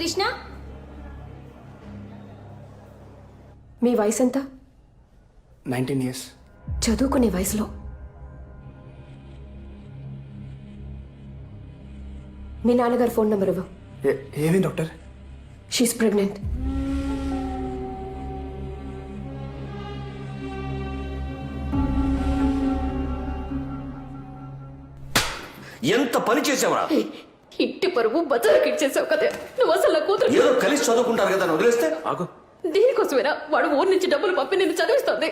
కృష్ణ మీ వయసు ఎంత? 19 years. చదువుకునే వయసులో మీ నాన్నగారు ఫోన్ నెంబర్ ఇవ్వు. ఏమేం డాక్టర్? She's pregnant. ఎంత పని చేసావరా? ఇంటి పరువు బజార్కి ఇచ్చేసావు కదా. నువ్వు అసలు నా కూతురు ఏదో కలిసి చదువుకుంటారు కదా, వదిలేస్తే ఆగు. దీనికోసమేనా వాడు ఊరి నుంచి డబ్బులు పంపి నిన్ను చదివిస్తుంది?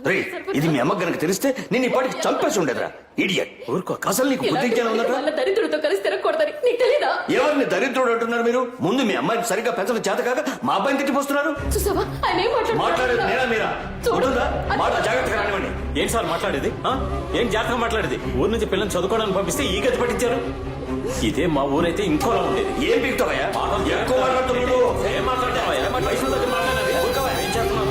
రే, ఇది మీ అమ్మకి గనక తెలిస్తే నేను ఈ పాటికి చంపేసి ఉండేదిరా. ఇడియట్. ఊరుకో. అసలు నీకు బుద్ధి జ్ఞానం ఉందట? వాళ్ళ దరిద్రుడితో కలిసి తిరగకూడదని నీకు తెలీదా? ఎవరిని దరిద్రుడు అంటున్నారు మీరు? ముందు మీ అమ్మాయిని సరిగ్గా పెంచడం చేత కాక మా అబ్బాయిని తిట్టిపోస్తున్నారు. చూసావా ఆయన ఏం మాట్లాడేది నేనా మీరా? ఉంటుందా? మాట జాగ్రత్తగా రానివ్వండి. ఏంటి సార్ మాట్లాడేది? ఏం జాగ్రత్తగా మాట్లాడేది? ఊరు నుంచి పిల్లల్ని చదువుకోవడానికి పంపిస్తే ఈ గతి పట్టించారు. ఇదే మా ఊరైతే ఇంకోలా ఉండేది. ఏం పీకుతావయ్యా? ఎక్కువ మాట్లాడుతున్నావు. ఏం మాట్లాడతావా? వయసులో తగ్గ మాట్లాడాలి. ఏం చేస్తున్నావు?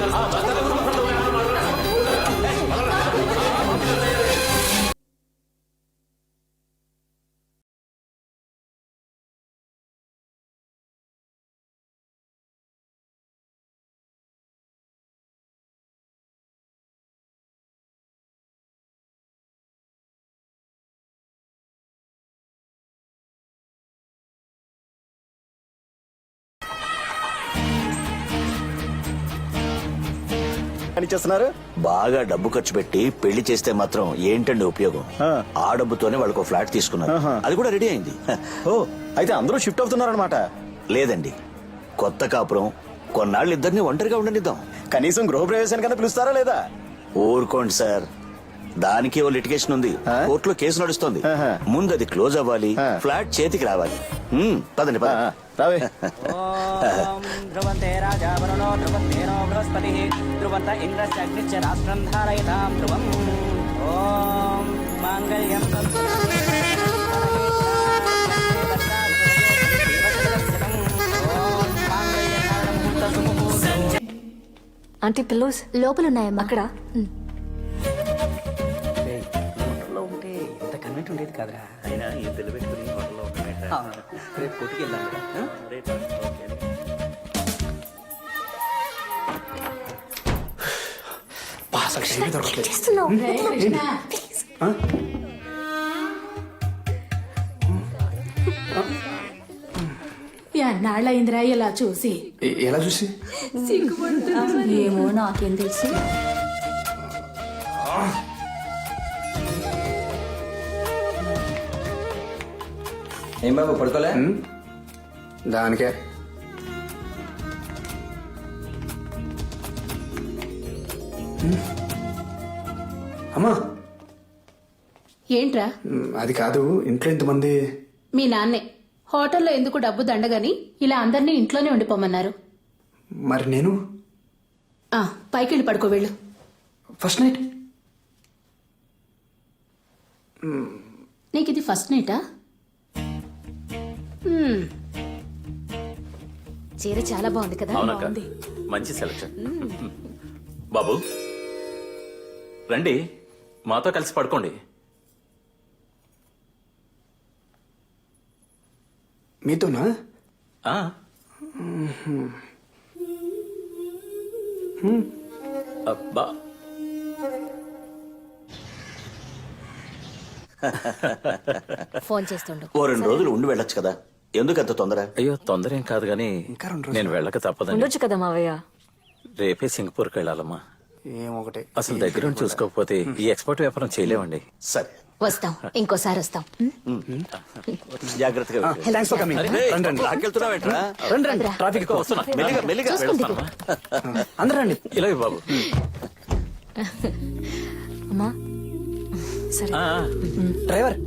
చేస్తున్నారు. బాగా డబ్బు ఖర్చు పెట్టి పెళ్లి చేస్తే మాత్రం ఏంటండి ఉపయోగం? ఆ డబ్బుతోనే వాళ్ళకు ఫ్లాట్ తీసుకున్నారు. అది కూడా రెడీ అయింది. ఓ, అయితే అందరూ షిఫ్ట్ అవుతున్నారనమాట. లేదండి, కొత్త కాపురం కొన్నాళ్ళు ఇద్దరిని ఒంటరిగా ఉండనిద్దాం. కనీసం గృహప్రవేశానికన్నా పిలుస్తారా లేదా? ఊరుకోండి సార్, దానికి ఓ లిటిగేషన్ ఉంది. కోర్టులో కేసు నడుస్తుంది. ముందు అది క్లోజ్ అవ్వాలి, ఫ్లాట్ చేతికి రావాలి. పదండి పద. రావే. ధ్రువంతే రాజా వరుణో ధ్రువంతేనో బృహస్పతి ధ్రువంత ఇంద్రశ్చ రాష్ట్రం ధారయతాం ధ్రువం. ఓం మాంగళ్యం ఆంటీ పిల్లోస్ లోపలున్నాయమ్మా. అక్కడ ఉంటే ఇంత కన్వెంట్ ఉండేది కాదురా. రేపు కోటికి వెళ్దాం కదా. ఎన్నాళ్ళయిందిరా ఇలా చూసి? ఎలా చూసి? ఏమో నాకేం తెలుసు. ఏం బాబు పడుకోలే? దానికే అమ్మా. ఏంట్రా? అది కాదు, ఇంట్లో ఇంతమంది. మీ నాన్నే హోటల్లో ఎందుకు డబ్బు దండగని ఇలా అందరినీ ఇంట్లోనే ఉండిపోమన్నారు. మరి నేను పైకెళ్ళి పడుకో వెళ్ళు. ఫస్ట్ నైట్ నీకు ఇది ఫస్ట్ నైటా? చీర చాలా బాగుంది కదా. అవునక్క, మంచి సెలక్షన్. బాబు రండి, మాతో కలిసి పడుకోండి. మీతోనా? అబ్బా, ఫోన్ చేస్తుండు. ఓ 2 రోజులు ఉండి వెళ్ళొచ్చు కదా, ఎందుకు అంత తొందర? అయ్యో తొందర ఏం కాదు గానీ ఇంకా 2 రోజులు నేను వెళ్ళక తప్పదండి. ఉండొచ్చు కదా మావయ్య. రేపే సింగపూర్కి వెళ్ళాలమ్మా. ఏమొకటి అసలు దగ్గర చూసుకోకపోతే ఈ ఎక్స్పోర్ట్ వ్యాపారం చేయలేమండి. సరే, వస్తాం, ఇంకోసారి వస్తాం. జాగ్రత్తగా వెళ్ళు. Thanks for coming. రండి లాక్కెళ్తున్నావేంట్రా? రండి, ట్రాఫిక్ వస్తున్నా. మెల్లిగా మెల్లిగా. అందరూ రండి. ఇలా బాబు. అమ్మా సరే. డ్రైవర్.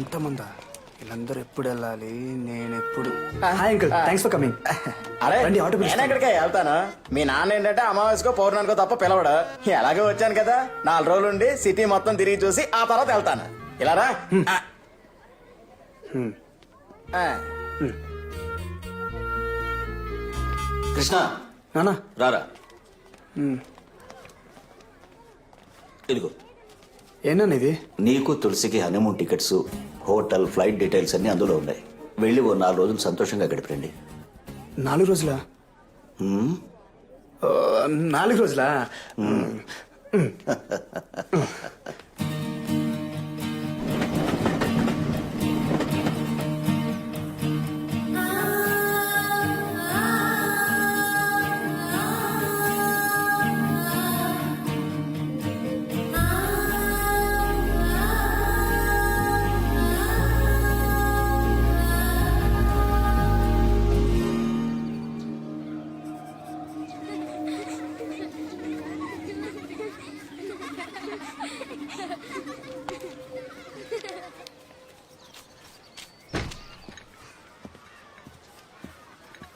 ఇంతమందా? వీళ్ళందరూ ఎప్పుడు వెళ్ళాలి, నేను ఎప్పుడు? Hi uncle, thanks for coming. అరే రండి, ఆటో నేను ఎక్కడికే వెళ్తాను. మీ నాన్న ఏంటంటే అమావాస్యకో పౌర్ణానికో తప్ప పిలవడు. ఎలాగో వచ్చాను కదా, 4 రోజులు ఉండి సిటీ మొత్తం తిరిగి చూసి ఆ తర్వాత వెళ్తాను. ఇలారా? కృష్ణ నానా రారా. ఇదిగో ఏనా ఇది? నీకు తులసికి honeymoon tickets, hotel flight details అన్ని అందులో ఉన్నాయి. వెళ్ళి ఓ 4 రోజులు సంతోషంగా గడిపండి. 4 రోజులా? 4 రోజులా?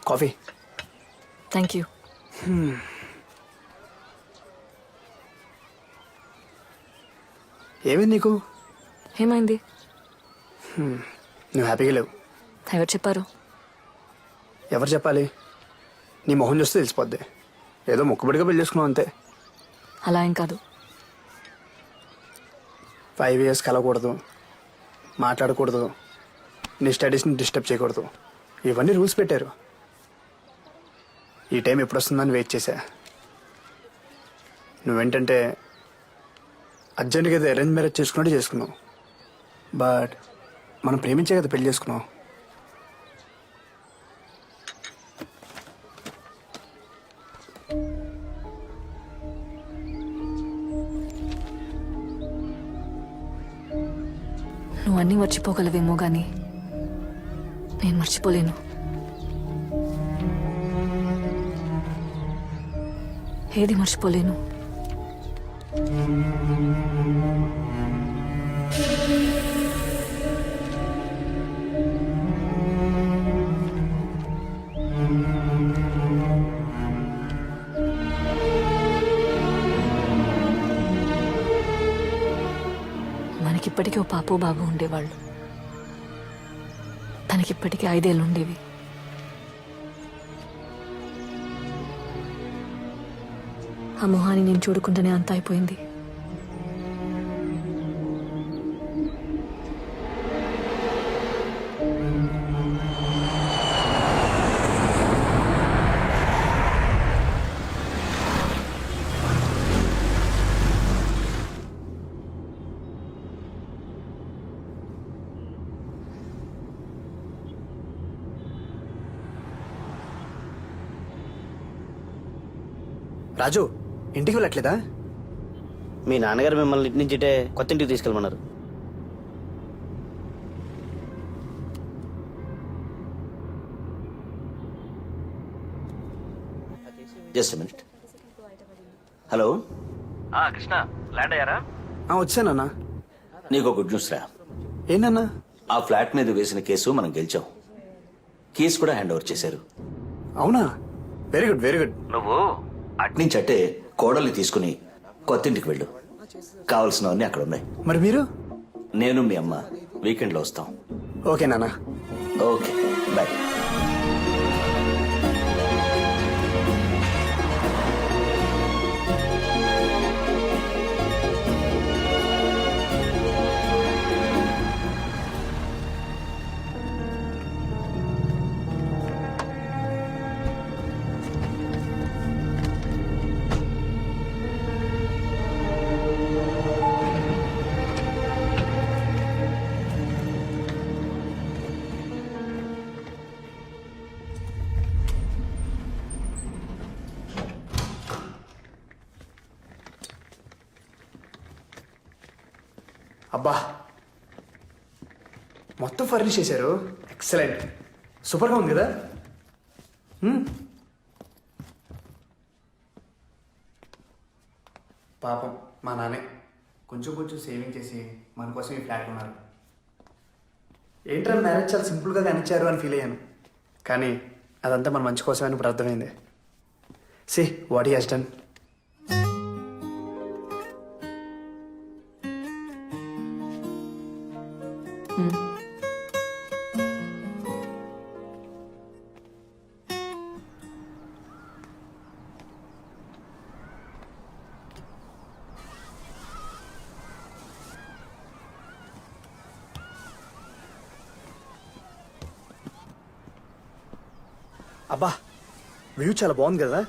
కాఫీ. Thank you. ఏమైంది నీకు? ఏమైంది? నువ్వు హ్యాపీగా లేవు. ఎవరు చెప్పారు? ఎవరు చెప్పాలి? నీ మొహం చూస్తే తెలిసిపోద్ది. ఏదో మొక్కుబడిగా పెళ్లి చేసుకున్నావు అంతే. అలా ఏం కాదు. 5 years కలవకూడదు, మాట్లాడకూడదు, నీ స్టడీస్ని డిస్టర్బ్ చేయకూడదు, ఇవన్నీ రూల్స్ పెట్టారు. ఈ టైం ఎప్పుడు వస్తుందని వెయిట్ చేశా. నువ్వేంటంటే అర్జెంట్గా ఏదో అరేంజ్ మ్యారేజ్ చేసుకున్నట్టు చేసుకున్నావు. బట్ మనం ప్రేమించే కదా పెళ్లి చేసుకున్నావు. నువ్వు అన్నీ మర్చిపోగలవేమో గాని నేను మర్చిపోలేను. ఏది మర్చిపోలేను. మనకిప్పటికీ ఓ పాపో బాబు ఉండేవాళ్ళు. తనకిప్పటికీ 5 ఏళ్ళు ఉండేవి. ఆ మొహాన్ని నేను చూడకుండానే అంత అయిపోయింది. రాజు, ఇంటికి వెళ్ళట్లేదా? మీ నాన్నగారు మిమ్మల్ని ఇంటి నుంచి ఇటే కొత్త ఇంటికి తీసుకెళ్ళమన్నారు. Just minute. Hello Krishna, land అయ్యారా? వచ్చానన్నా. నీకు గుడ్ న్యూస్ రా. ఏంటన్నా? ఆ ఫ్లాట్ మీద వేసిన కేసు మనం గెలిచాం. కేసు కూడా హ్యాండ్ ఓవర్ చేశారు. అవునా? Very good, very good. నువ్వు అట్నుంచి అట్టే కోడల్ని తీసుకుని కొత్త ఇంటికి వెళ్ళు. కావలసినవన్నీ అక్కడ ఉన్నాయి. మరి మీరు? నేను మీ అమ్మ వీకెండ్లో వస్తాం. ఓకే నాన్న. Okay, bye. అబ్బా, మొత్తం ఫర్నిష్ చేశారు. ఎక్సలెంట్, సూపర్గా ఉంది కదా. పాపం మా నాన్నే కొంచెం కొంచెం సేవింగ్ చేసి మన కోసం ఈ ఫ్లాట్ ఉన్నారు. ఏంట్రా మ్యారేజ్ చాలా సింపుల్గా కానిచ్చారు అని ఫీల్ అయ్యాను. కానీ అదంతా మన మంచి కోసమని ఇప్పుడు అర్థమైంది. See what he has done. అబ్బా వ్యూ చాలా బాగుంది కదా.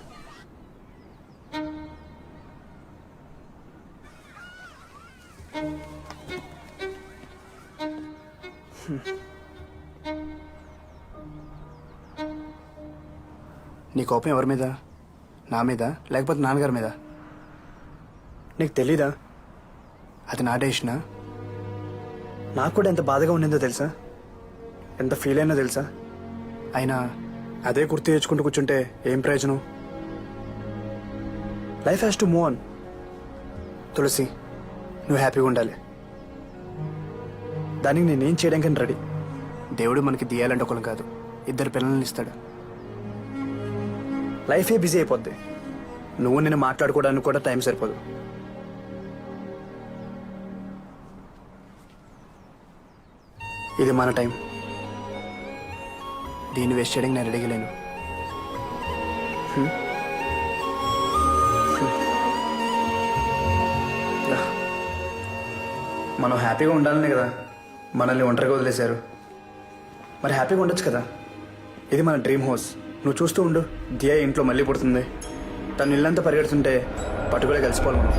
నీ కోపం ఎవరి మీద? నా మీద లేకపోతే నాన్నగారి మీద? నీకు తెలీదా అది నా డెసిషనా? నాకు కూడా ఎంత బాధగా ఉండిందో తెలుసా, ఎంత ఫీల్ అయినా తెలుసా. అయినా అదే గుర్తు తెచ్చుకుంటూ కూర్చుంటే ఏం ప్రయోజనం? Life has to move on. Tulasi, నువ్వు హ్యాపీగా ఉండాలి. దానికి నేనేం చేయడానికి రెడీ. దేవుడు మనకి దియాలంటే ఒకరు కాదు, 2 పిల్లల్ని ఇస్తాడు. లైఫే బిజీ అయిపోద్ది. నువ్వు నేను మాట్లాడుకోవడానికి కూడా టైం సరిపోదు. ఇది మన టైం. దీన్ని వేస్ట్ చేయడానికి నేను రెడీగా లేను. మనం హ్యాపీగా ఉండాలనే కదా మనల్ని ఒంటరిగా వదిలేశారు. మరి హ్యాపీగా ఉండొచ్చు కదా. ఇది మన డ్రీమ్ హౌస్. నువ్వు చూస్తూ ఉండు, దియా ఇంట్లో మళ్ళీ పుడుతుంది. తను ఇల్లంతా పరిగెడుతుంటే పట్టుకునే కలిసిపోవాలి మనం.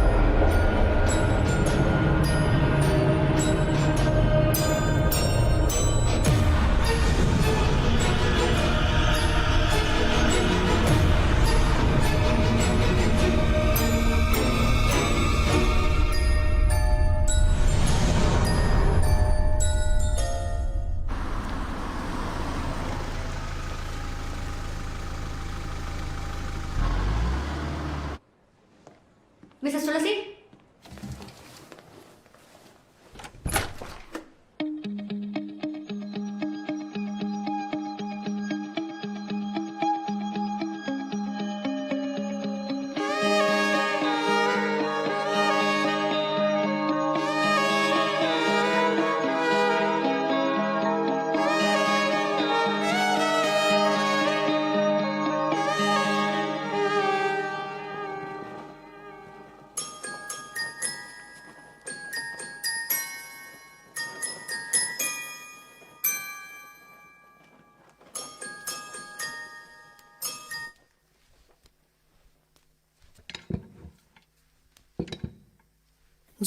మిసెస్ తులసి,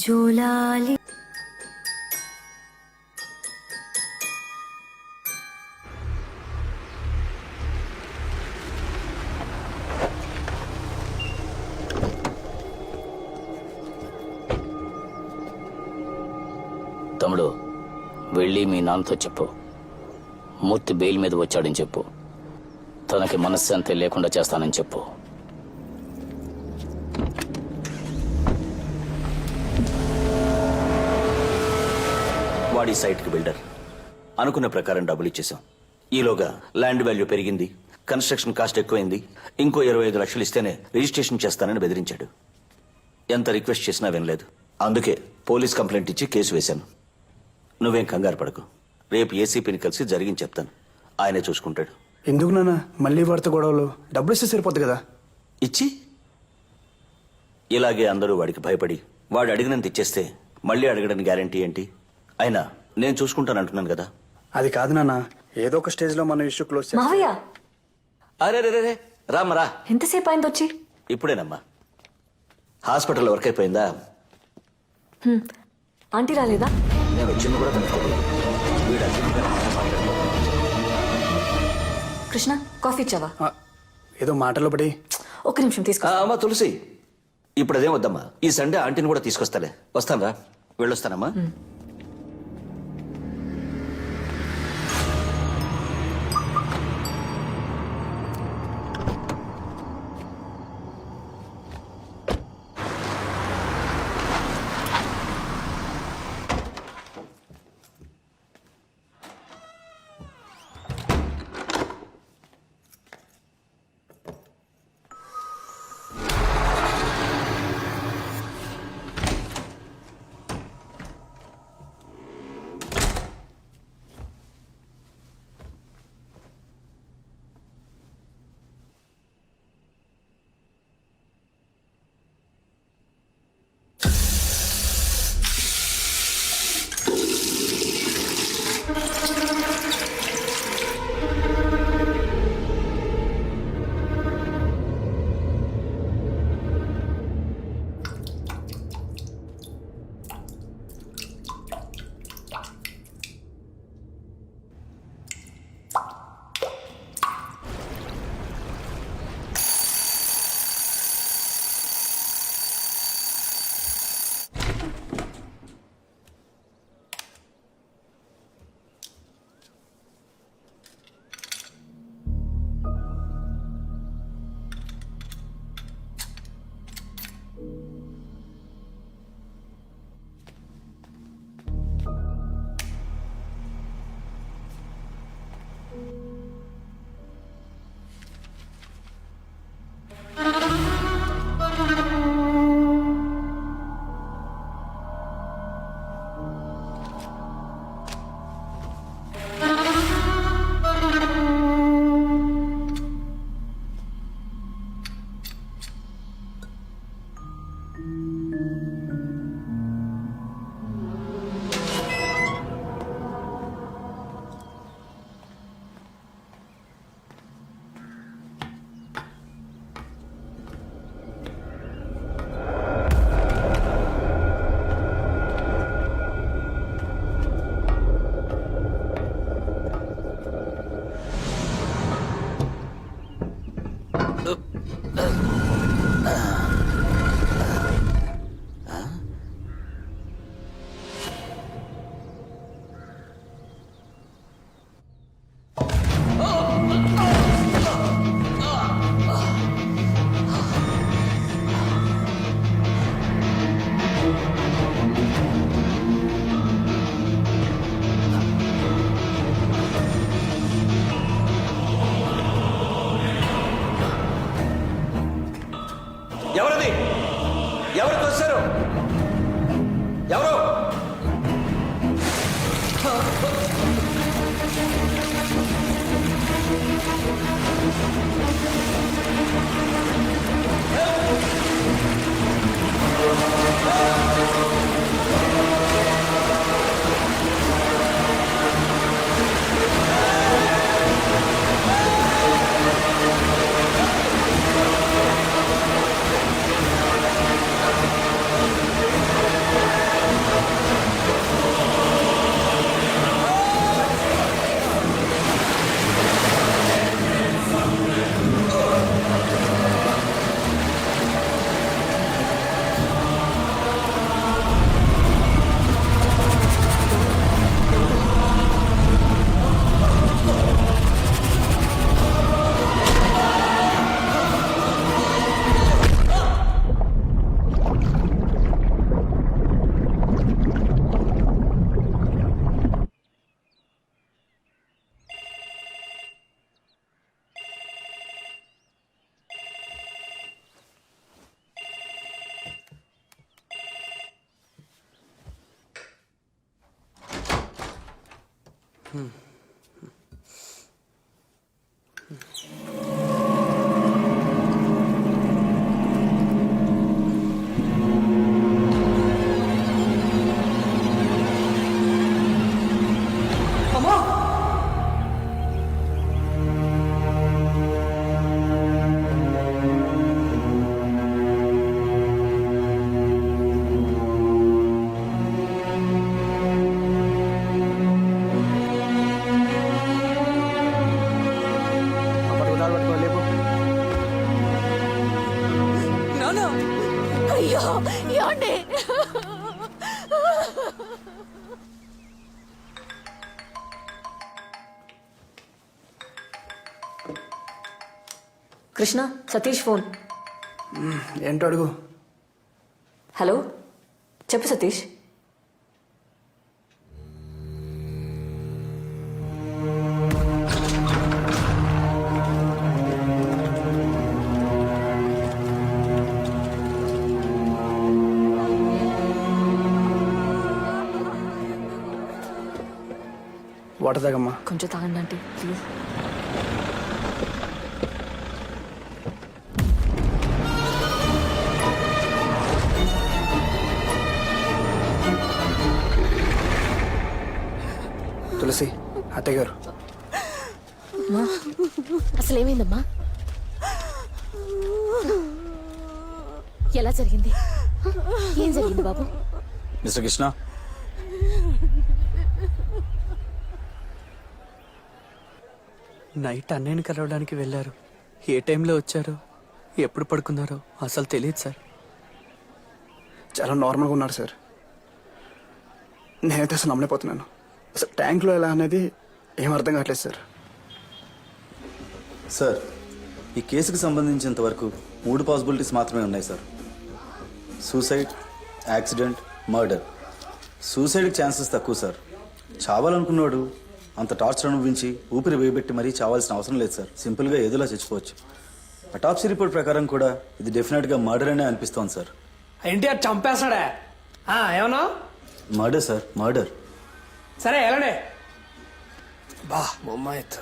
జోలాలి తమ్ముడు, వెళ్ళి మీ నాన్నతో చెప్పు, మూర్తి బెయిల్ మీద వచ్చాడని చెప్పు. తనకి మనశ్శాంతి లేకుండా చేస్తానని చెప్పు. వాడి సైట్కి బిల్డర్. అనుకున్న ప్రకారం డబ్బులు ఇచ్చేసాం. ఈలోగా ల్యాండ్ వాల్యూ పెరిగింది, కన్స్ట్రక్షన్ కాస్ట్ ఎక్కువైంది. ఇంకో 25 లక్షలు ఇస్తేనే రిజిస్ట్రేషన్ చేస్తానని బెదిరించాడు. ఎంత రిక్వెస్ట్ చేసినా వినలేదు. అందుకే పోలీస్ కంప్లైంట్ ఇచ్చి కేసు వేశాను. నువ్వేం కంగారు పడకు. రేపు ఏసీపీని కలిసి జరిగింది చెప్తాను. ఆయనే చూసుకుంటాడు. ఎందుకు నాన్న మళ్ళీ వాడితో గొడవలు? డబ్బులు ఇస్తే సరిపోద్ది కదా. ఇచ్చి ఇలాగే అందరూ వాడికి భయపడి వాడు అడిగినంత ఇచ్చేస్తే మళ్ళీ అడగడానికి గ్యారంటీ ఏంటి? అయినా నేను చూసుకుంటాను అంటున్నాను కదా. అది కాదు నాన్న, ఏదో ఒక స్టేజ్ లో మన ఇష్యూ క్లోజ్ చేయాలి. మావయ్య, అరే రే రే రామ్మరా. ఎంతసేపు అయింది వచ్చి? ఇప్పుడేనమ్మా. హాస్పిటల్ వర్క్ అయిపోయిందా? ఆంటీ రాలేదా? నేను వచ్చింది కూడా కనుక్కోలేదు. వీడు అర్జెంట్గా రమ్మని మాట్లాడాడు. కృష్ణ, కాఫీ ఇచ్చావా? ఏదో మాటలో పడి. ఒక్క నిమిషం తీసుకో. అమ్మా తులసి, ఇప్పుడు అదేం వద్దమ్మా. ఈ సండే ఆంటీని కూడా తీసుకొస్తాలే. వస్తాను రా, వెళ్ళొస్తానమ్మా. ఎవరిది? ఎవరికి వస్తారు? ఎవరు? అయ్యో ఏమండి కృష్ణ, సతీష్ ఫోన్. ఏంటో అడుగు. హలో, చెప్పు సతీష్. వాటర్ తాగమ్మా. కొంచెం తాగండి ఆంటీ ప్లీజ్. తులసి, అత్తయ్య గారు. అసలు ఏమైందమ్మా? ఎలా జరిగింది? ఏం జరిగింది బాబు? మిస్టర్ కృష్ణ, నైట్ అన్నయ్యని కలవడానికి వెళ్ళారు. ఏ టైంలో వచ్చారో ఎప్పుడు పడుకున్నారో అసలు తెలియదు సార్. చాలా నార్మల్గా ఉన్నారు సార్. నేనైతే అసలు నమ్మలేకపోతున్నాను. అసలు ట్యాంక్లో ఎలా అనేది ఏం అర్థం కావట్లేదు సార్. సార్, ఈ కేసుకు సంబంధించినంత వరకు 3 పాసిబిలిటీస్ మాత్రమే ఉన్నాయి సార్. Suicide, accident, murder. సూసైడ్కి ఛాన్సెస్ తక్కువ సార్. చావాలనుకున్నాడు అంత టార్చర్ అనుభవించి ఊపిరి వేయబెట్టి మరీ చావాల్సిన అవసరం లేదు సార్. సింపుల్గా ఏదోలా చచ్చిపోవచ్చు. అటాప్సీ రిపోర్ట్ ప్రకారం కూడా ఇది డెఫినెట్గా మర్డర్ అనే అనిపిస్తోంది సార్. ఎన్టీఆర్ చంపేస్తాడా? ఏమన్నా? Murder sir, murder. సరే ఎలానే బా బొమ్మాయిత్.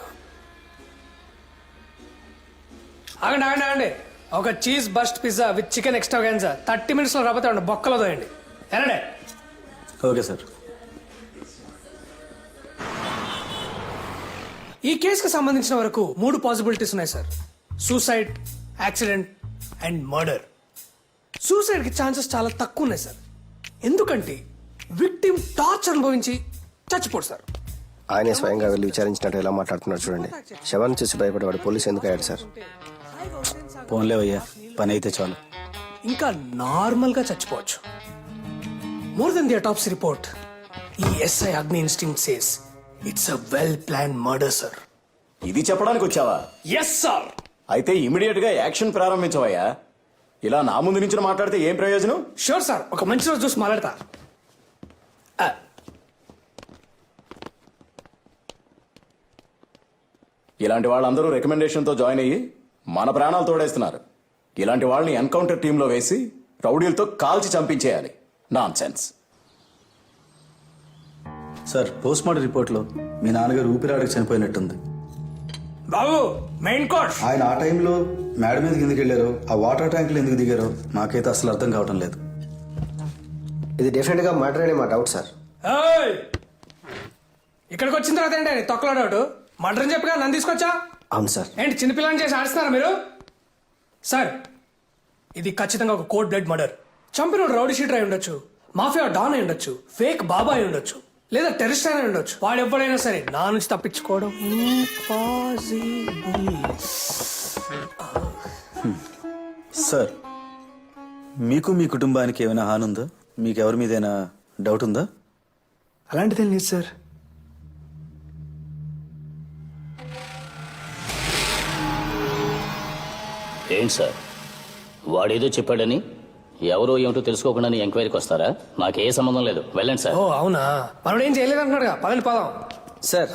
ఆగండి ఆగండి ఆగండి. ఒక cheese burst pizza with chicken extravaganza 30 minutesలో రాబోతే బొక్కలో తోయండి. ఎలానే? Okay sir. ఈ కేసుకు సంబంధించిన వరకు 3 పాసిబిలిటీస్ ఉన్నాయి sir. Suicide, accident and murder. సూసైడ్కి ఛాన్సెస్ చాలా తక్కువ ఉన్నాయి సార్. ఎందుకంటే విక్టిమ్ టార్చర్ అనుభవించి చచ్చిపోడు సార్. ఆయనే స్వయంగా వెళ్ళి విచారించినట్టు ఎలా మాట్లాడుతున్నారు చూడండి. శవాన్ని చూసి భయపడేవాడు పోలీసు ఎందుకు అయ్యాడు సార్? పోన్లేవయ్యా, పని అయితే చాలు. ఇంకా నార్మల్గా చచ్చిపోవచ్చు. More then the autopsy report, ఈ SI Agni instinct says it's a well plan murder sir. ఇది చెప్పడానికి వచ్చావా? Yes sir. అయితే ఇమీడియట్ గా యాక్షన్ ప్రారంభించవయ్యా. ఇలా నా ముందు నుంచి మాట్లాడితే ఏం ప్రయోజనం? షూర్ సార్, ఒక మంచి రోజు చూసి మాట్లాడతా. ఇలాంటి వాళ్ళందరూ రికమెండేషన్తో జాయిన్ అయ్యి మన ప్రాణాలు తోడేస్తున్నారు. ఇలాంటి వాళ్ళని ఎన్కౌంటర్ టీంలో వేసి రౌడీలతో కాల్చి చంపించేయాలి. Nonsense. Sir post mortem రిపోర్ట్లో మీ నాన్నగారు ఊపిరాడక చనిపోయినట్టుంది. బాబు మెయిన్ కోర్స్. ఆయన ఆ టైంలో మేడ మీదకి ఎందుకు వెళ్ళారో, ఆ వాటర్ ట్యాంకులు ఎందుకు దిగారో నాకైతే అసలు అర్థం కావటం లేదు. ఇది డెఫినెట్గా మర్డర్ అనే మా డౌట్ సార్. ఇక్కడికి వచ్చిన తర్వాత ఏంటి తొక్కలో డౌట్? మర్డర్ అని చెప్పగా నన్ను తీసుకొచ్చా? అవును సార్. ఏంటి చిన్నపిల్లని చేసి ఆడిస్తున్నారా మీరు? సార్ ఇది ఖచ్చితంగా ఒక కోల్డ్ బ్లడ్ మర్డర్. చంపిన రౌడీ షీటర్ అయి ఉండొచ్చు, మాఫియా డాన్ అయి ఉండొచ్చు, ఫేక్ బాబా అయి ఉండొచ్చు, లేదా టెర్రరిస్ట్ అయినా ఉండొచ్చు. వాడు ఎవడైనా సరే నా నుంచి తప్పించుకోవడం ఇంపాసిబుల్. సార్ మీకు మీ కుటుంబానికి ఏమైనా హాని ఉందా? మీకు ఎవరి మీదైనా డౌట్ ఉందా? అలాంటిదేం లేదు సార్. ఏంటి సార్, వాడేదో చెప్పాడని ఎవరో ఏమిటో తెలుసుకోకుండా ఎంక్వైరీకి వస్తారా? నాకే సంబంధం లేదు, వెళ్ళండి సార్. ఓ అవునా, మనోడు ఏం చేయలేదు అంటున్నాడు. పదండి పదం. సార్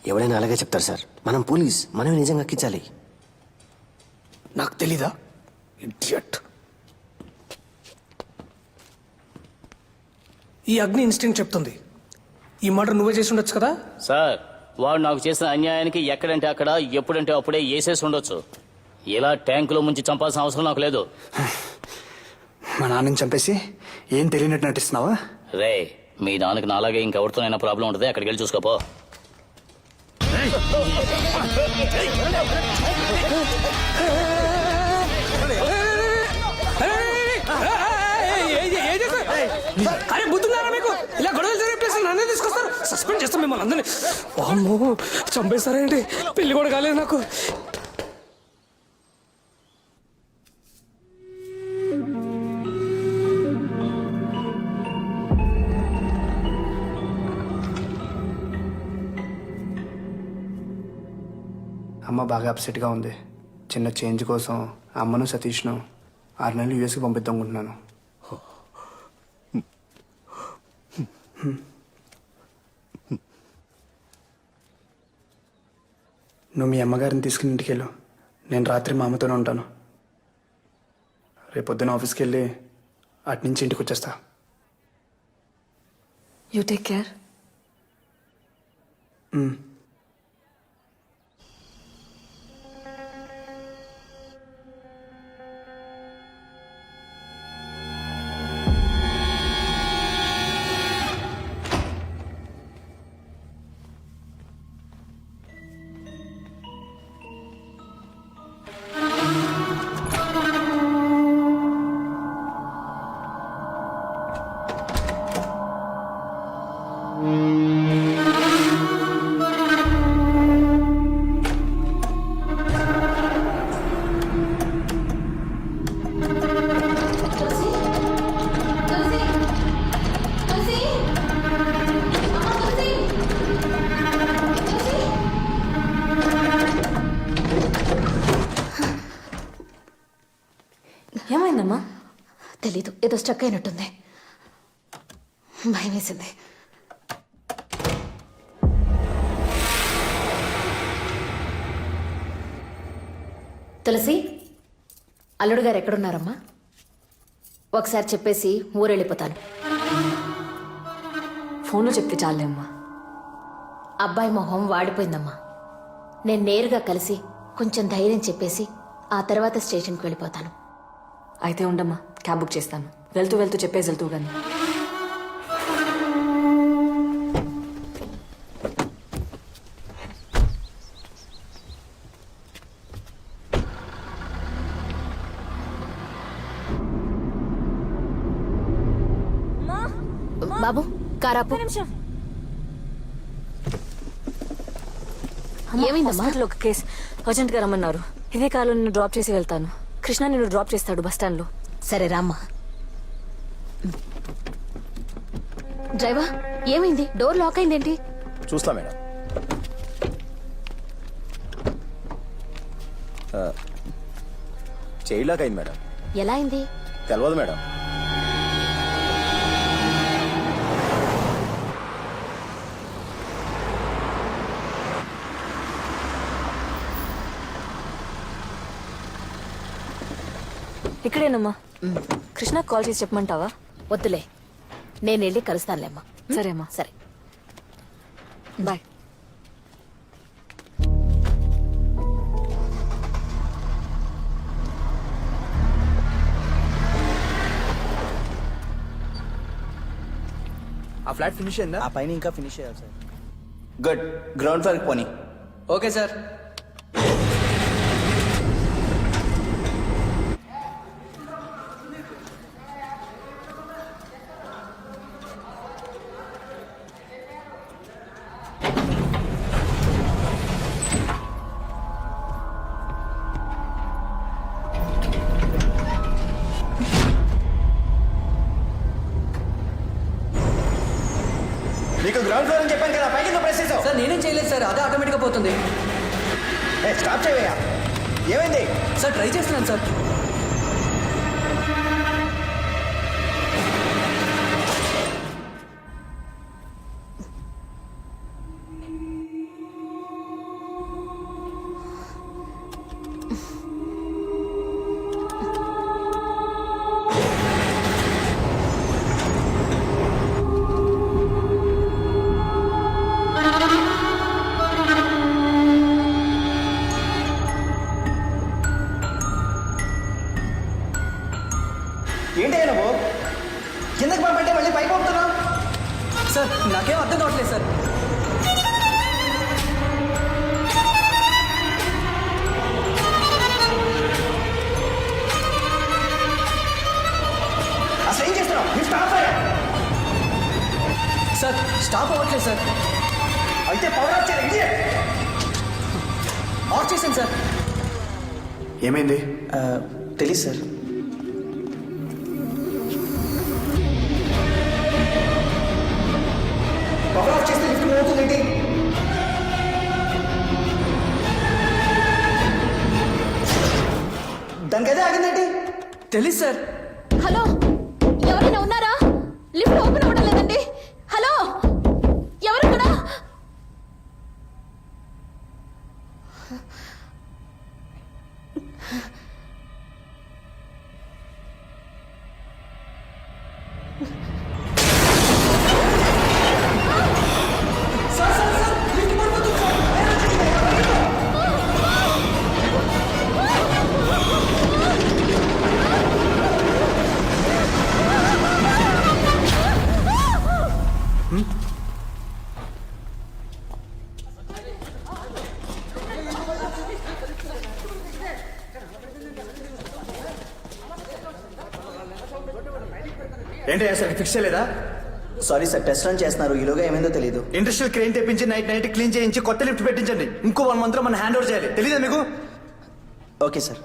ఎవరైనా అలాగే చెప్తారు సార్. మనం పోలీస్, మనమే నిజంగా ఎక్కించాలి. నాకు తెలీదా ఇడియట్? ఈ అగ్ని ఇన్స్టింక్ట్ చెప్తుంది ఈ మర్డర్ నువ్వే చేసి ఉండొచ్చు కదా. సార్ వాడు నాకు చేసిన అన్యాయానికి ఎక్కడంటే అక్కడ ఎప్పుడంటే అప్పుడే వేసేసి ఉండొచ్చు. ఇలా ట్యాంకులో ముంచి చంపాల్సిన అవసరం నాకు లేదు. మా నాన్నని చంపేసి ఏం తెలియనట్టు నటిస్తున్నావా? రే, మీ నాన్నకి నాలాగే ఇంకెవరితోనైనా ప్రాబ్లం ఉంటుంది, అక్కడికి వెళ్ళి చూసుకోపో. అరే బుద్ధున్నారా మీకు? ఇలా గొడవలు జరిగే ప్లేస్ నన్నే తీసుకొస్తారు. సస్పెండ్ చేస్తాం మిమ్మల్ని అందరినీ. అమ్మో చంపేస్తారేంటి? పెళ్లి కూడా కాలేదు నాకు. అమ్మ బాగా అప్సెట్గా ఉంది. చిన్న చేంజ్ కోసం అమ్మను సతీష్ను 6 నెలలు యూఎస్కి పంపిద్దామనుకుంటున్నాను. నువ్వు మీ అమ్మగారిని తీసుకుని ఇంటికి వెళ్ళు. నేను రాత్రి మా అమ్మతోనే ఉంటాను. రేపొద్దున ఆఫీస్కి వెళ్ళి అటు నుంచి ఇంటికి వచ్చేస్తా. You take care. ఏమైందమ్మా? తెలీదు, ఏదో స్ట్రక్ అయినట్టుంది. భయం వేసింది. తులసి, అల్లుడు గారు ఎక్కడున్నారమ్మా? ఒకసారి చెప్పేసి ఊరెళ్ళిపోతాను. ఫోన్లో చెప్తే చాలే అమ్మా. అబ్బాయి మొహం వాడిపోయిందమ్మా. నేను నేరుగా కలిసి కొంచెం ధైర్యం చెప్పేసి ఆ తర్వాత స్టేషన్కి వెళ్ళిపోతాను. అయితే ఉండమ్మా, క్యాబ్ బుక్ చేస్తాను. వెళ్తూ వెళ్తూ చెప్పేసి వెళ్తూ కానీ. బాబు కారాపు. ఏమైందమ్మా? హాస్పిటల్ ఒక కేసు అర్జెంట్గా రమ్మన్నారు. ఇదే కారులో నిన్ను డ్రాప్ చేసి వెళ్తాను. కృష్ణ నిన్ను డ్రాప్ చేస్తాడు బస్ స్టాండ్లో. సరే రామ్మా. డ్రైవర్, ఏమైంది? డోర్ లాక్ అయిందేంటి? చూస్తా మేడం. చైల్డ్ అయింది మేడం. ఎలా అయింది? తెలియదు మేడం. ఇక్కడేనమ్మా. కృష్ణ కాల్ చేసి చెప్పమంటావా? వద్దులే, నేను వెళ్ళి కలుస్తానులేమ్మా. సరే అమ్మా. సరే. బాయ్. ఆ ఫ్లాట్ ఫినిష్ అయిందా? ఆ పైన ఇంకా ఫినిష్ చేయాలి సార్. గుడ్, గ్రౌండ్ ఫ్లోర్ పోనీ. Okay sir. నీకు గ్రౌండ్ ఫ్లోర్ అని చెప్పాను కదా, పైకి నువ్వు ప్రెస్ చేసావు. సార్ నేనేం చేయలేదు సార్, అదే ఆటోమేటిక్గా పోతుంది. స్టాప్ చేయవయ్యా. ఏమైంది? సార్ ట్రై చేస్తున్నాను సార్. ఏంటి నువ్వు కిందకి పంపంటే మళ్ళీ పైకి పంపుతున్నావు? సార్ నాకేం అర్థం కావట్లేదు సార్. అసలు ఏం చేస్తున్నావు? నీ స్టాప్ అయ్యా. సార్ స్టాప్ అవ్వట్లేదు సార్. అయితే పవర్ ఆఫ్ చేయాలి. ఆఫ్ చేశాను సార్. ఏమైంది? తెలీదు సార్. పవర్ ఆఫ్ చేస్తే లిఫ్ట్ మూవ్ అవుతుంది. దానికైతే ఆగిందేంటి? తెలీదు సార్. హలో, ఎవరైనా ఉన్నారా? లిఫ్ట్ ఓపెన్ అవ్వడం లేదండి. హలో, ఎవరక్కడ? ఏంటి సార్ ఫిక్స్ చేయలేదా? సారీ సార్, టెస్ట్ రన్ చేస్తున్నారు. ఈలోగా ఏమైందో తెలియదు. ఇండస్ట్రియల్ క్రెయిన్ తెప్పించి నైట్ క్లీన్ చేయించి కొత్త లిఫ్ట్ పెట్టించండి. ఇంకో 1 month లో మనం హ్యాండ్ ఓవర్ చేయాలి. తెలీదా మీకు? Okay sir.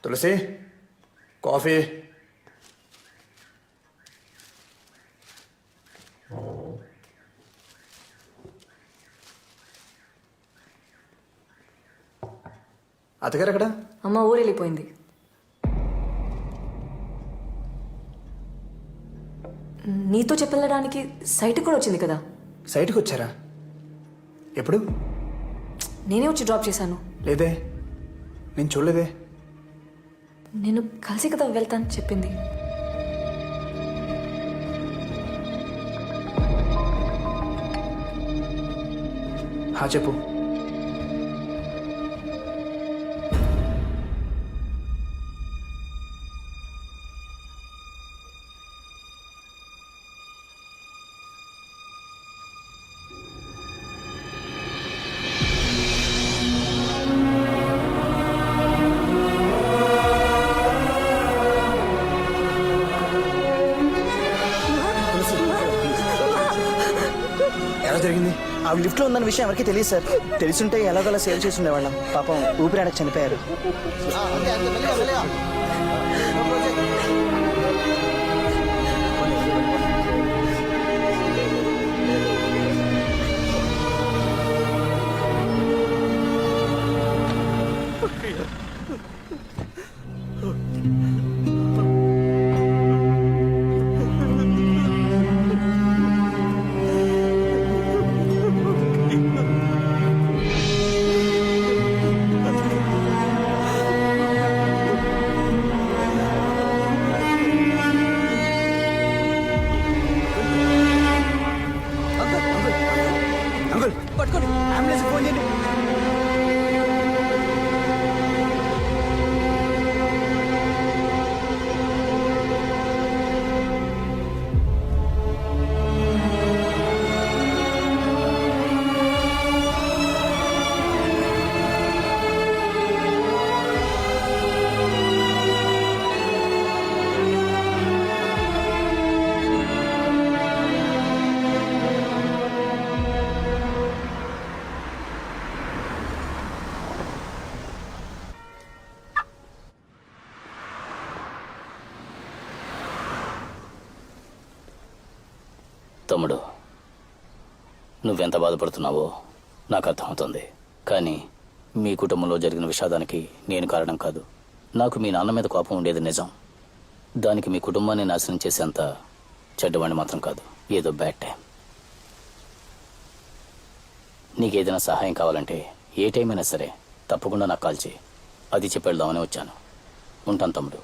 తులసి, కాఫీ. అత్తగారు ఎక్కడ? అమ్మ ఊరు వెళ్ళిపోయింది. నీతో చెప్పెళ్ళడానికి సైట్ కూడా వచ్చింది కదా. సైట్కి వచ్చారా? ఎప్పుడు? నేనే వచ్చి డ్రాప్ చేశాను. లేదే, నేను చూడలేదే. నేను కలిసి కదా వెళ్తాను చెప్పింది. చెప్పు. ఎలా జరిగింది? ఆవిడ లిఫ్ట్లో ఉందన్న విషయం ఎవరికి తెలియదు సార్. తెలుసుంటే ఎలాగోలా సేవ్ చేసి ఉండేవాళ్ళం. పాపం ఊపిరాడక చనిపోయారు. పట్టుకోండి, అంబులెన్స్ ఫోన్ చేయండి. తమ్ముడు, నువ్వెంత బాధపడుతున్నావో నాకు అర్థమవుతుంది. కానీ మీ కుటుంబంలో జరిగిన విషాదానికి నేను కారణం కాదు. నాకు మీ నాన్న మీద కోపం ఉండేది నిజం. దానికి మీ కుటుంబాన్ని నాశనం చేసేంత చెడ్డవాడిని మాత్రం కాదు. ఏదో బ్యాడ్ టైం. నీకేదైనా సహాయం కావాలంటే ఏ టైం అయినా సరే తప్పకుండా నాకు కాల్ చేయి. అది చెప్పి వెళ్దామని వచ్చాను. ఉంటాను తమ్ముడు.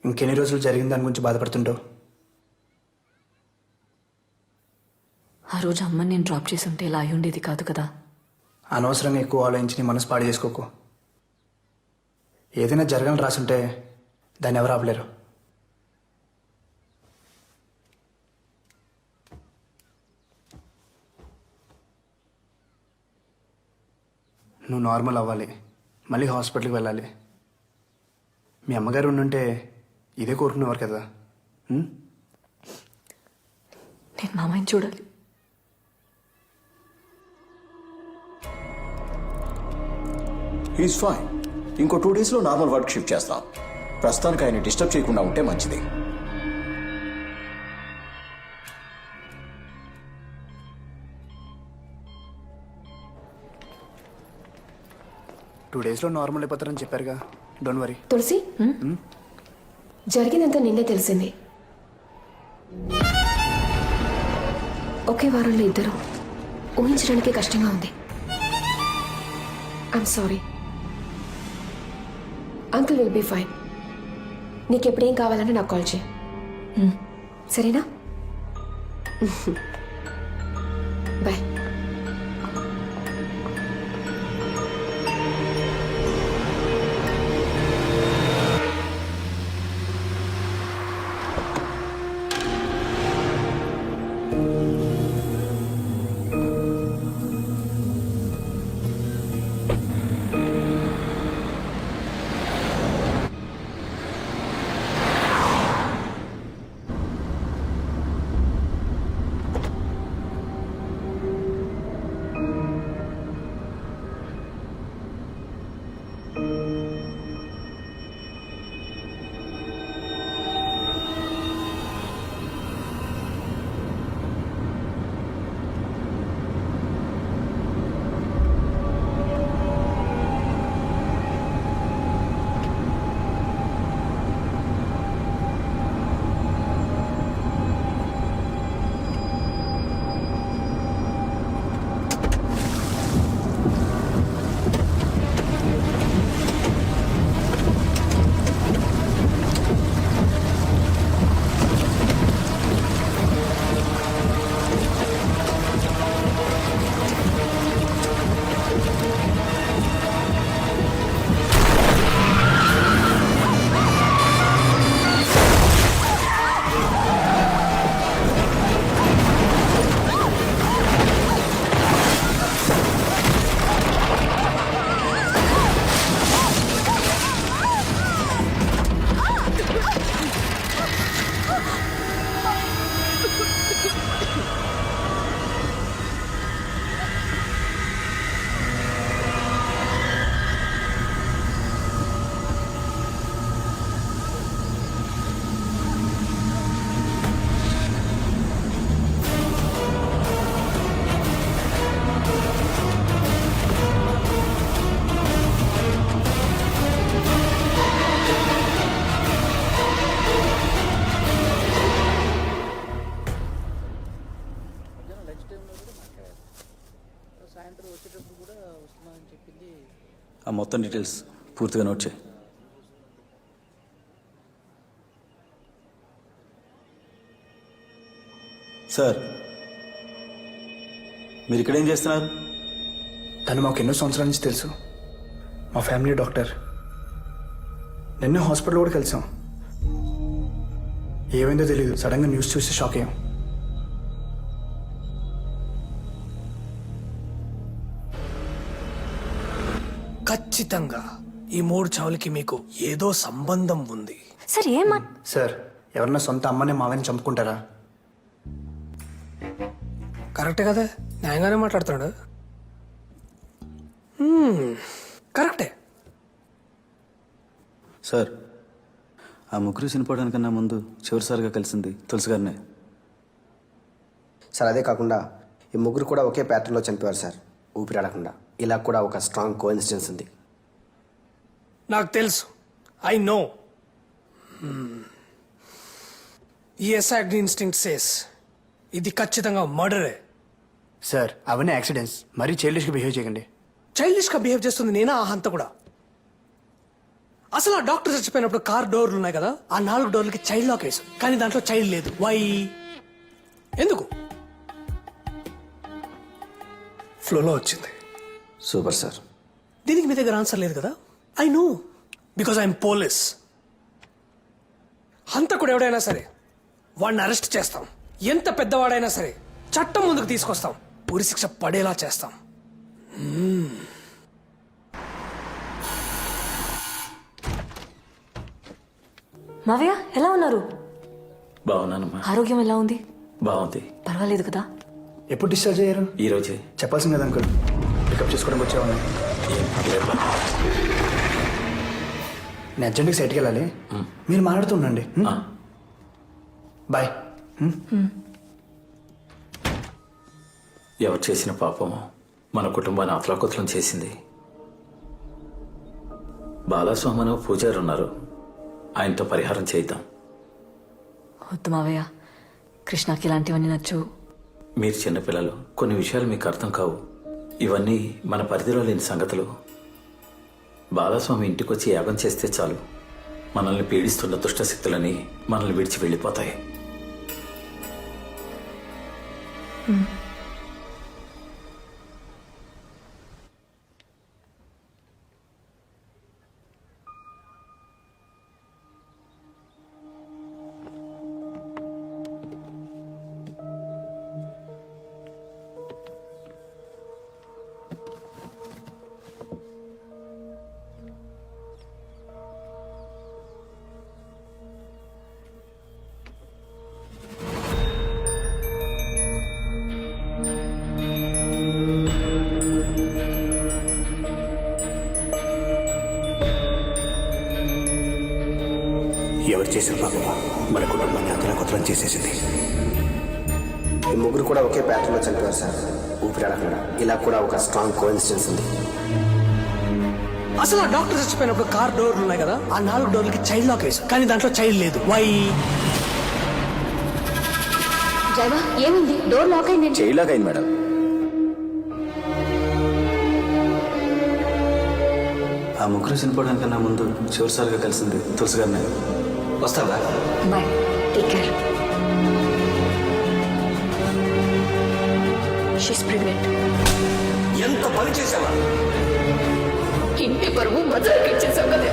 ఇంకెన్ని రోజులు జరిగిన దాని గురించి బాధపడుతుంటావు? ఆ రోజు అమ్మని నేను డ్రాప్ చేసి ఉంటే ఇలా అయి ఉండేది కాదు కదా. అనవసరంగా ఎక్కువ ఆలోచించి నీ మనసు పాడు చేసుకోకు. ఏదైనా జరగని రాసుంటే దాన్ని ఎవరు ఆపలేరు. నువ్వు నార్మల్ అవ్వాలి, మళ్ళీ హాస్పిటల్కి వెళ్ళాలి. మీ అమ్మగారు ఉండుంటే ఇదే కోరుకునేవారు కదా. నేను మామయ్యని చూడాలి. Is fine. ఇంకో 2 daysలో నార్మల్ వర్క్ షిఫ్ట్ చేస్తాం. ప్రస్తుతానికి ఆయన డిస్టర్బ్ చేయకుండా ఉంటే మంచిది. టూ డేస్లో నార్మల్ అయిపోతారని చెప్పారుగా. Don't worry. తులసి, జరిగిందంతా నిన్నే తెలిసింది. ఒకే వారంలో ఇద్దరు ఊహించడానికి కష్టంగా ఉంది. I'm sorry. Uncle will be fine. నీకెప్పుడేం కావాలన్నా నాకు కాల్ చేయి. సరేనా? బాయ్. మొత్తం డీటెయిల్స్ పూర్తిగా నోట్ చేయి. సార్, మీరు ఇక్కడ ఏం చేస్తున్నారు? తను మాకు ఎన్నో సంవత్సరాల నుంచి తెలుసు. మా ఫ్యామిలీ డాక్టర్. నిన్నే హాస్పిటల్ కూడా కలిసాం. ఏమైందో తెలియదు, సడన్గా న్యూస్ చూసి షాక్ అయ్యాం. ఖచ్చితంగా ఈ 3 చావులకి మీకు ఏదో సంబంధం ఉంది. సార్ ఏమా సార్, ఎవరన్నా సొంత అమ్మని మావని చంపుకుంటారా? కరెక్టే కదా, న్యాయంగానే మాట్లాడుతున్నాడు. కరెక్టే. సార్, ఆ ముగ్గురు చనిపోవడానికన్నా ముందు చివరిసారిగా కలిసింది తులసి గారినే. సార్ అదే కాకుండా ఈ ముగ్గురు కూడా ఒకే ప్యాటర్న్లో చనిపోయారు సార్, ఊపిరాడకుండా. ఇలా కూడా ఒక స్ట్రాంగ్ కోఇన్సిడెన్స్ ఉంది. నాకు తెలుసు, ఐ నో. ఈ ఎస్ఐడి ఇన్స్టింక్ట్ సేస్ ఇది ఖచ్చితంగా మర్డరే. సార్, అవన్నీ యాక్సిడెంట్స్. మరీ చైల్డిష్గా బిహేవ్ చేయకండి. చైల్డిష్ గా బిహేవ్ చేస్తుంది నేనా ఆ హంత కూడా? అసలు ఆ డాక్టర్ చచ్చిపోయినప్పుడు కార్ డోర్లు ఉన్నాయి కదా, ఆ 4 డోర్లకి చైల్డ్ లాక్ వేసాం, కానీ దాంట్లో చైల్డ్ లేదు. వై? ఎందుకు? ఫ్లోలో వచ్చింది. Super sir. దీనికి మీ దగ్గర ఆన్సర్ లేదు కదా? I know, because I'm police. హంతకుడు ఎవడైనా సరే వాడిని అరెస్ట్ చేస్తాం. ఎంత పెద్దవాడైనా సరే చట్టం ముందుకు తీసుకొస్తాం. ఉరి శిక్ష పడేలా చేస్తాం. మావయ్య ఎలా ఉన్నారు? బాగున్నానమ్మా. ఆరోగ్యం ఎలా ఉంది? బాగుంది. పర్వాలేదు కదా? ఎప్పుడు డిశ్చార్జ్ అయ్యారు? ఈ రోజే. చెప్పాల్సింది కదా అంకుల్, పికప్ చేసుకోవడానికి వచ్చేవాళ్ళని. ఏం పర్లేదు. నేను అర్జెంట్గా సైట్కి వెళ్ళాలి, మీరు మాట్లాడుతూ ఉండండి. బాయ్. ఎవరు చేసిన పాపమో మన కుటుంబాన్ని అతలాకుతలం చేసింది. బాలస్వామను పూజారు ఉన్నారు, ఆయనతో పరిహారం చేద్దాం. వద్దు మావయ్య, కృష్ణకి ఇలాంటివన్నీ నచ్చు. మీరు చిన్నపిల్లలు, కొన్ని విషయాలు మీకు అర్థం కావు. ఇవన్నీ మన పరిధిలో లేని సంగతులు. బాలస్వామి ఇంటికి వచ్చి యాగం చేస్తే చాలు, మనల్ని పీడిస్తున్న దుష్టశక్తులని మనల్ని విడిచి వెళ్ళిపోతాయి. ఎవరు చేసిన పాపమా మన కుటుంబాన్ని అతలాకుతలం చేసేసింది. ఈ ముగ్గురు కూడా ఒకే ప్యాటర్న్లో చనిపోయారు సార్, ఊపిరాడకుండా. ఇలా కూడా ఒక స్ట్రాంగ్ కోఇన్సిడెన్స్ ఉంది. అసలు ఆ డాక్టర్ చచ్చిపోయినప్పుడు కార్ డోర్లు ఉన్నాయి కదా, ఆ 4 డోర్లకి చైల్డ్ లాక్ వేసాం, కానీ దాంట్లో చైల్డ్ లేదు. వై? డ్రైవర్ ఏమైంది? డోర్ లాక్ అయింది. చైల్డ్ లాక్ అయింది మేడం. ఆ ముగ్గురు చనిపోవడానికన్నా ముందు చివరిసారిగా కలిసింది తులసి గారినే. వస్తావా? Bye, take care. She's pregnant. ఎంత పని చేసావా? ఇంటి పరువు బజార్కి ఇచ్చేసావు కదా.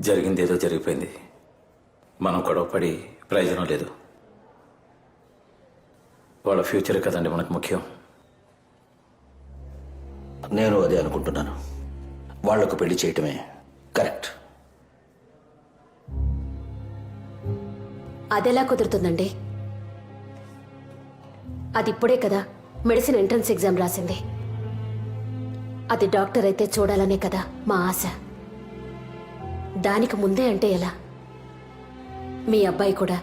జరిగింది ఏదో జరిగిపోయింది. మనం గొడవపడి ప్రయోజనం లేదు. వాళ్ళ ఫ్యూచర్ కదండి మనకు ముఖ్యం. నేను అదే అనుకుంటున్నాను. వాళ్లకు పెళ్లి చేయటమే కరెక్ట్. అదెలా కుదురుతుందండి? అది ఇప్పుడే కదా మెడిసిన్ ఎంట్రన్స్ ఎగ్జామ్ రాసింది. అది డాక్టర్ అయితే చూడాలనే కదా మా ఆశ. దానికి ముందే అంటే ఎలా? మీ అబ్బాయి కూడా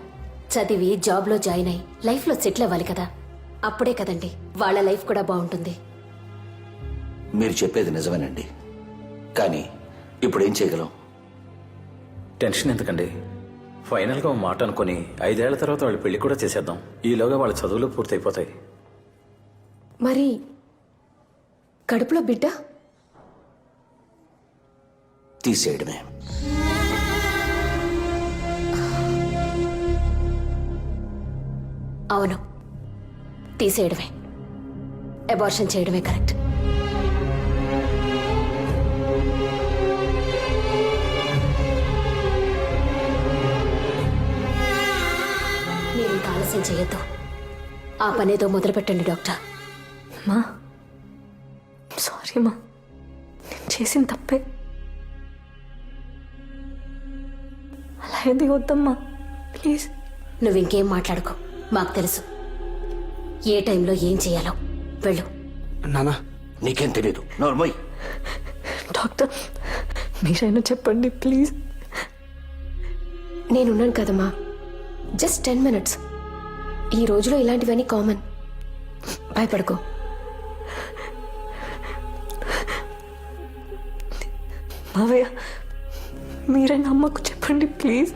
చదివి జాబ్లో జాయిన్ అయి లైఫ్లో సెటిల్ అవ్వాలి కదా. అప్పుడే కదండి వాళ్ళ లైఫ్ కూడా బాగుంటుంది. మీరు చెప్పేది నిజమేనండి, కానీ ఇప్పుడు ఏం చేయగలం? టెన్షన్ ఎందుకండి? ఫైనల్గా ఓ మాట అనుకుని 5 ఏళ్ల తర్వాత వాళ్ళ పెళ్లి కూడా చేసేద్దాం. ఈలోగా వాళ్ళ చదువులు పూర్తయిపోతాయి. మరి కడుపులో బిడ్డ? తీసేయడమే. అవును, తీసేయడమే. అబార్షన్ చేయడమే కరెక్ట్. మీరు ఇంకా ఆలస్యం చేయొద్దు. ఆ పనేదో మొదలు పెట్టండి డాక్టర్. మా సారీ మా, నేను చేసిన తప్పే. అలా ఏది వద్దమ్మా ప్లీజ్. నువ్వు ఇంకేం మాట్లాడుకో, మాకు తెలుసు ఏ టైంలో ఏం చేయాలో. వెళ్ళు. నానా నీకేం తెలీదు, నోర్మోయ్. డాక్టర్ మీరైనా చెప్పండి ప్లీజ్. నేనున్నాను కదమ్మా, జస్ట్ 10 minutes. ఈ రోజులో ఇలాంటివన్నీ కామన్. భయపడుకో. మావయ్య మీరైనా అమ్మకు చెప్పండి ప్లీజ్.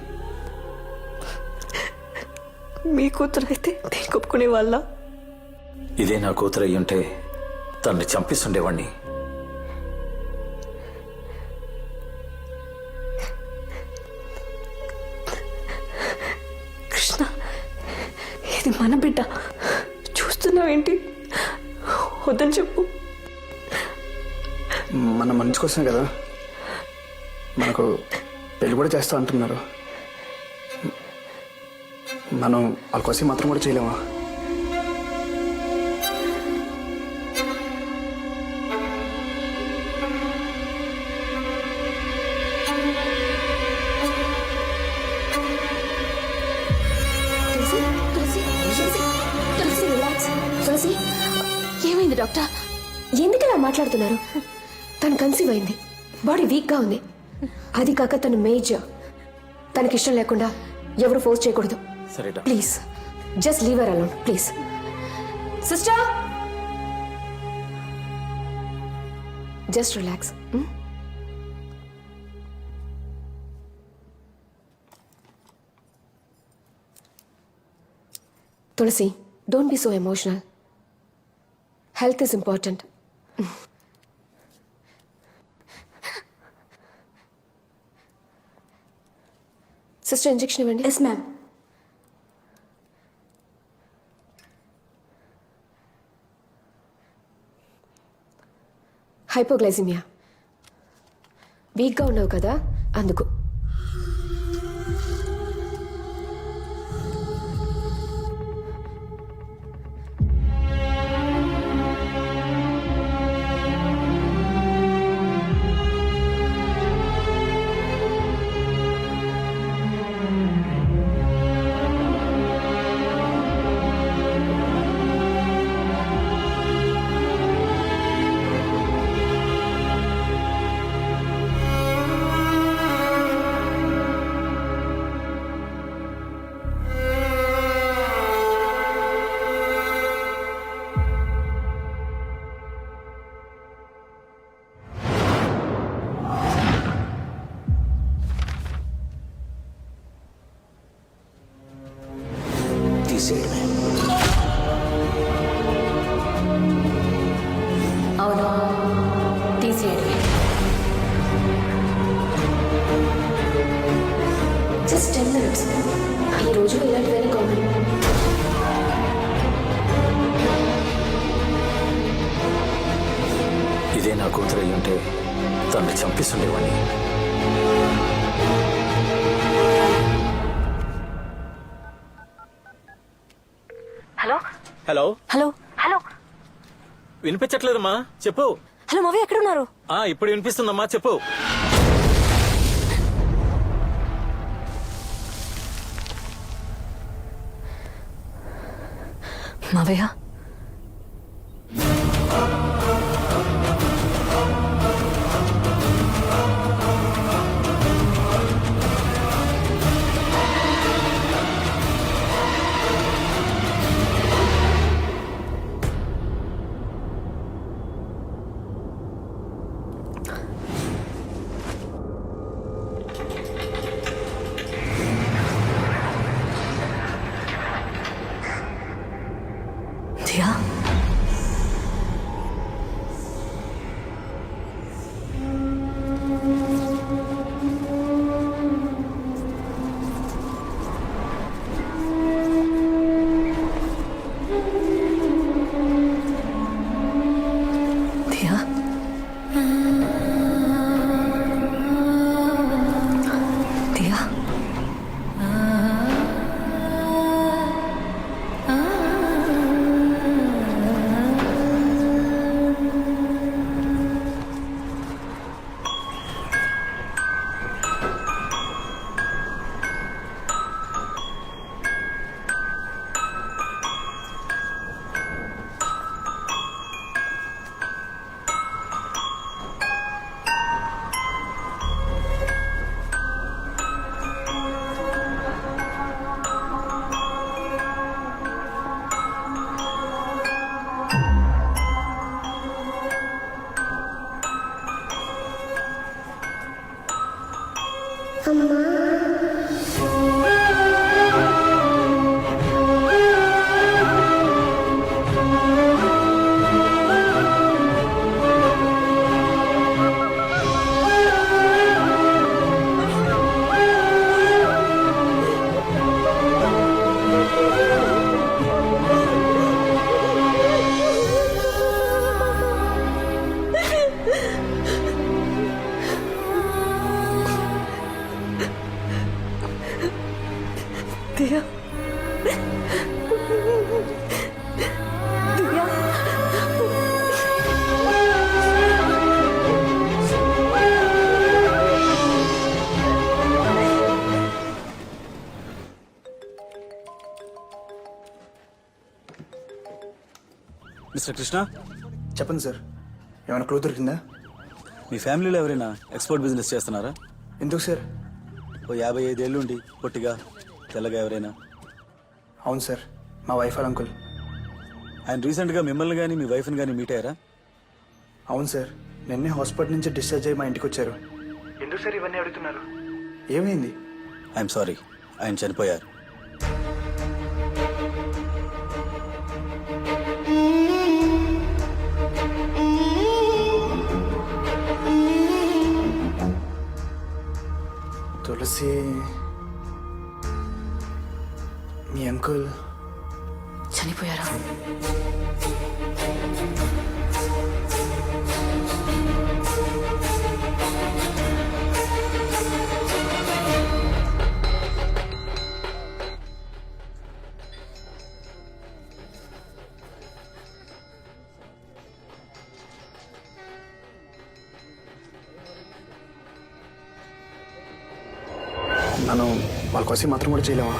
మీ కూతురు అయితే నేను ఒప్పుకునే వాళ్ళ? ఇదే నా కూతురు అయ్యుంటే తన్ని చంపిస్తుండేవాణ్ణి. కృష్ణ, ఇది మన బిడ్డ. చూస్తున్నావేంటి? వద్దని చెప్పు. మన మంచి కోసమే కదా, మనకు పెళ్లి కూడా చేస్తా అంటున్నారు. మనం వాళ్ళ కోసం మాత్రం కూడా చేయలేమా? తులసి, ఏమైంది డాక్టర్? ఎందుకు ఇలా మాట్లాడుతున్నారు? తను కన్సీవ్ అయింది, బాడీ వీక్గా ఉంది. అది కాక తను మేజర్. తనకిష్టం లేకుండా ఎవరు ఫోర్స్ చేయకూడదు. సరే doctor. Please just leave her alone please. Sister, just relax. Tulasi, don't be so emotional. Health is important. Sister, injection ఇవ్వండి. Yes ma'am. హైపోగ్లైసిమియా. వీక్గా ఉన్నావు కదా, అందుకు. తీసేయడమే. అవును, తీసేయండి. Just 10 minutes. ఈ రోజులో ఇలాంటివన్నీ కామన్. ఇదే నా కూతురు అయ్యుంటే తన్ని చంపిస్తుండేవాణ్ణి. హలో హలో హలో హలో వినిపించట్లేదమ్మా, చెప్పు. హలో మావయ్య, ఎక్కడ ఉన్నారు? ఇప్పుడు వినిపిస్తుందమ్మా, చెప్పు. మావయ్య, దియా దియా మిస్టర్ కృష్ణ, చెప్పండి సార్, ఏమైనా క్లూ దొరికిందా? మీ ఫ్యామిలీలో ఎవరైనా ఎక్స్పోర్ట్ బిజినెస్ చేస్తున్నారా? ఎందుకు సార్? ఓ 55 ఏళ్ళుండి పొట్టిగా తెల్లగా ఎవరైనా? అవును సార్, మా వైఫ్ వాళ్ళ అంకుల్. ఆయన రీసెంట్గా మిమ్మల్ని కానీ మీ వైఫ్ని కానీ మీట్ అయ్యారా? అవును సార్, నిన్నే హాస్పిటల్ నుంచి డిశ్చార్జ్ అయ్యి మా ఇంటికి వచ్చారు. ఎందుకు సార్ ఇవన్నీ అడుగుతున్నారు? ఏమైంది? ఐఎమ్ సారీ, ఆయన చనిపోయారు. తులసి మీ అంకుల్ చనిపోయారా? మనం వాళ్ళ కోసం మాత్రం కూడా చేయలేమా?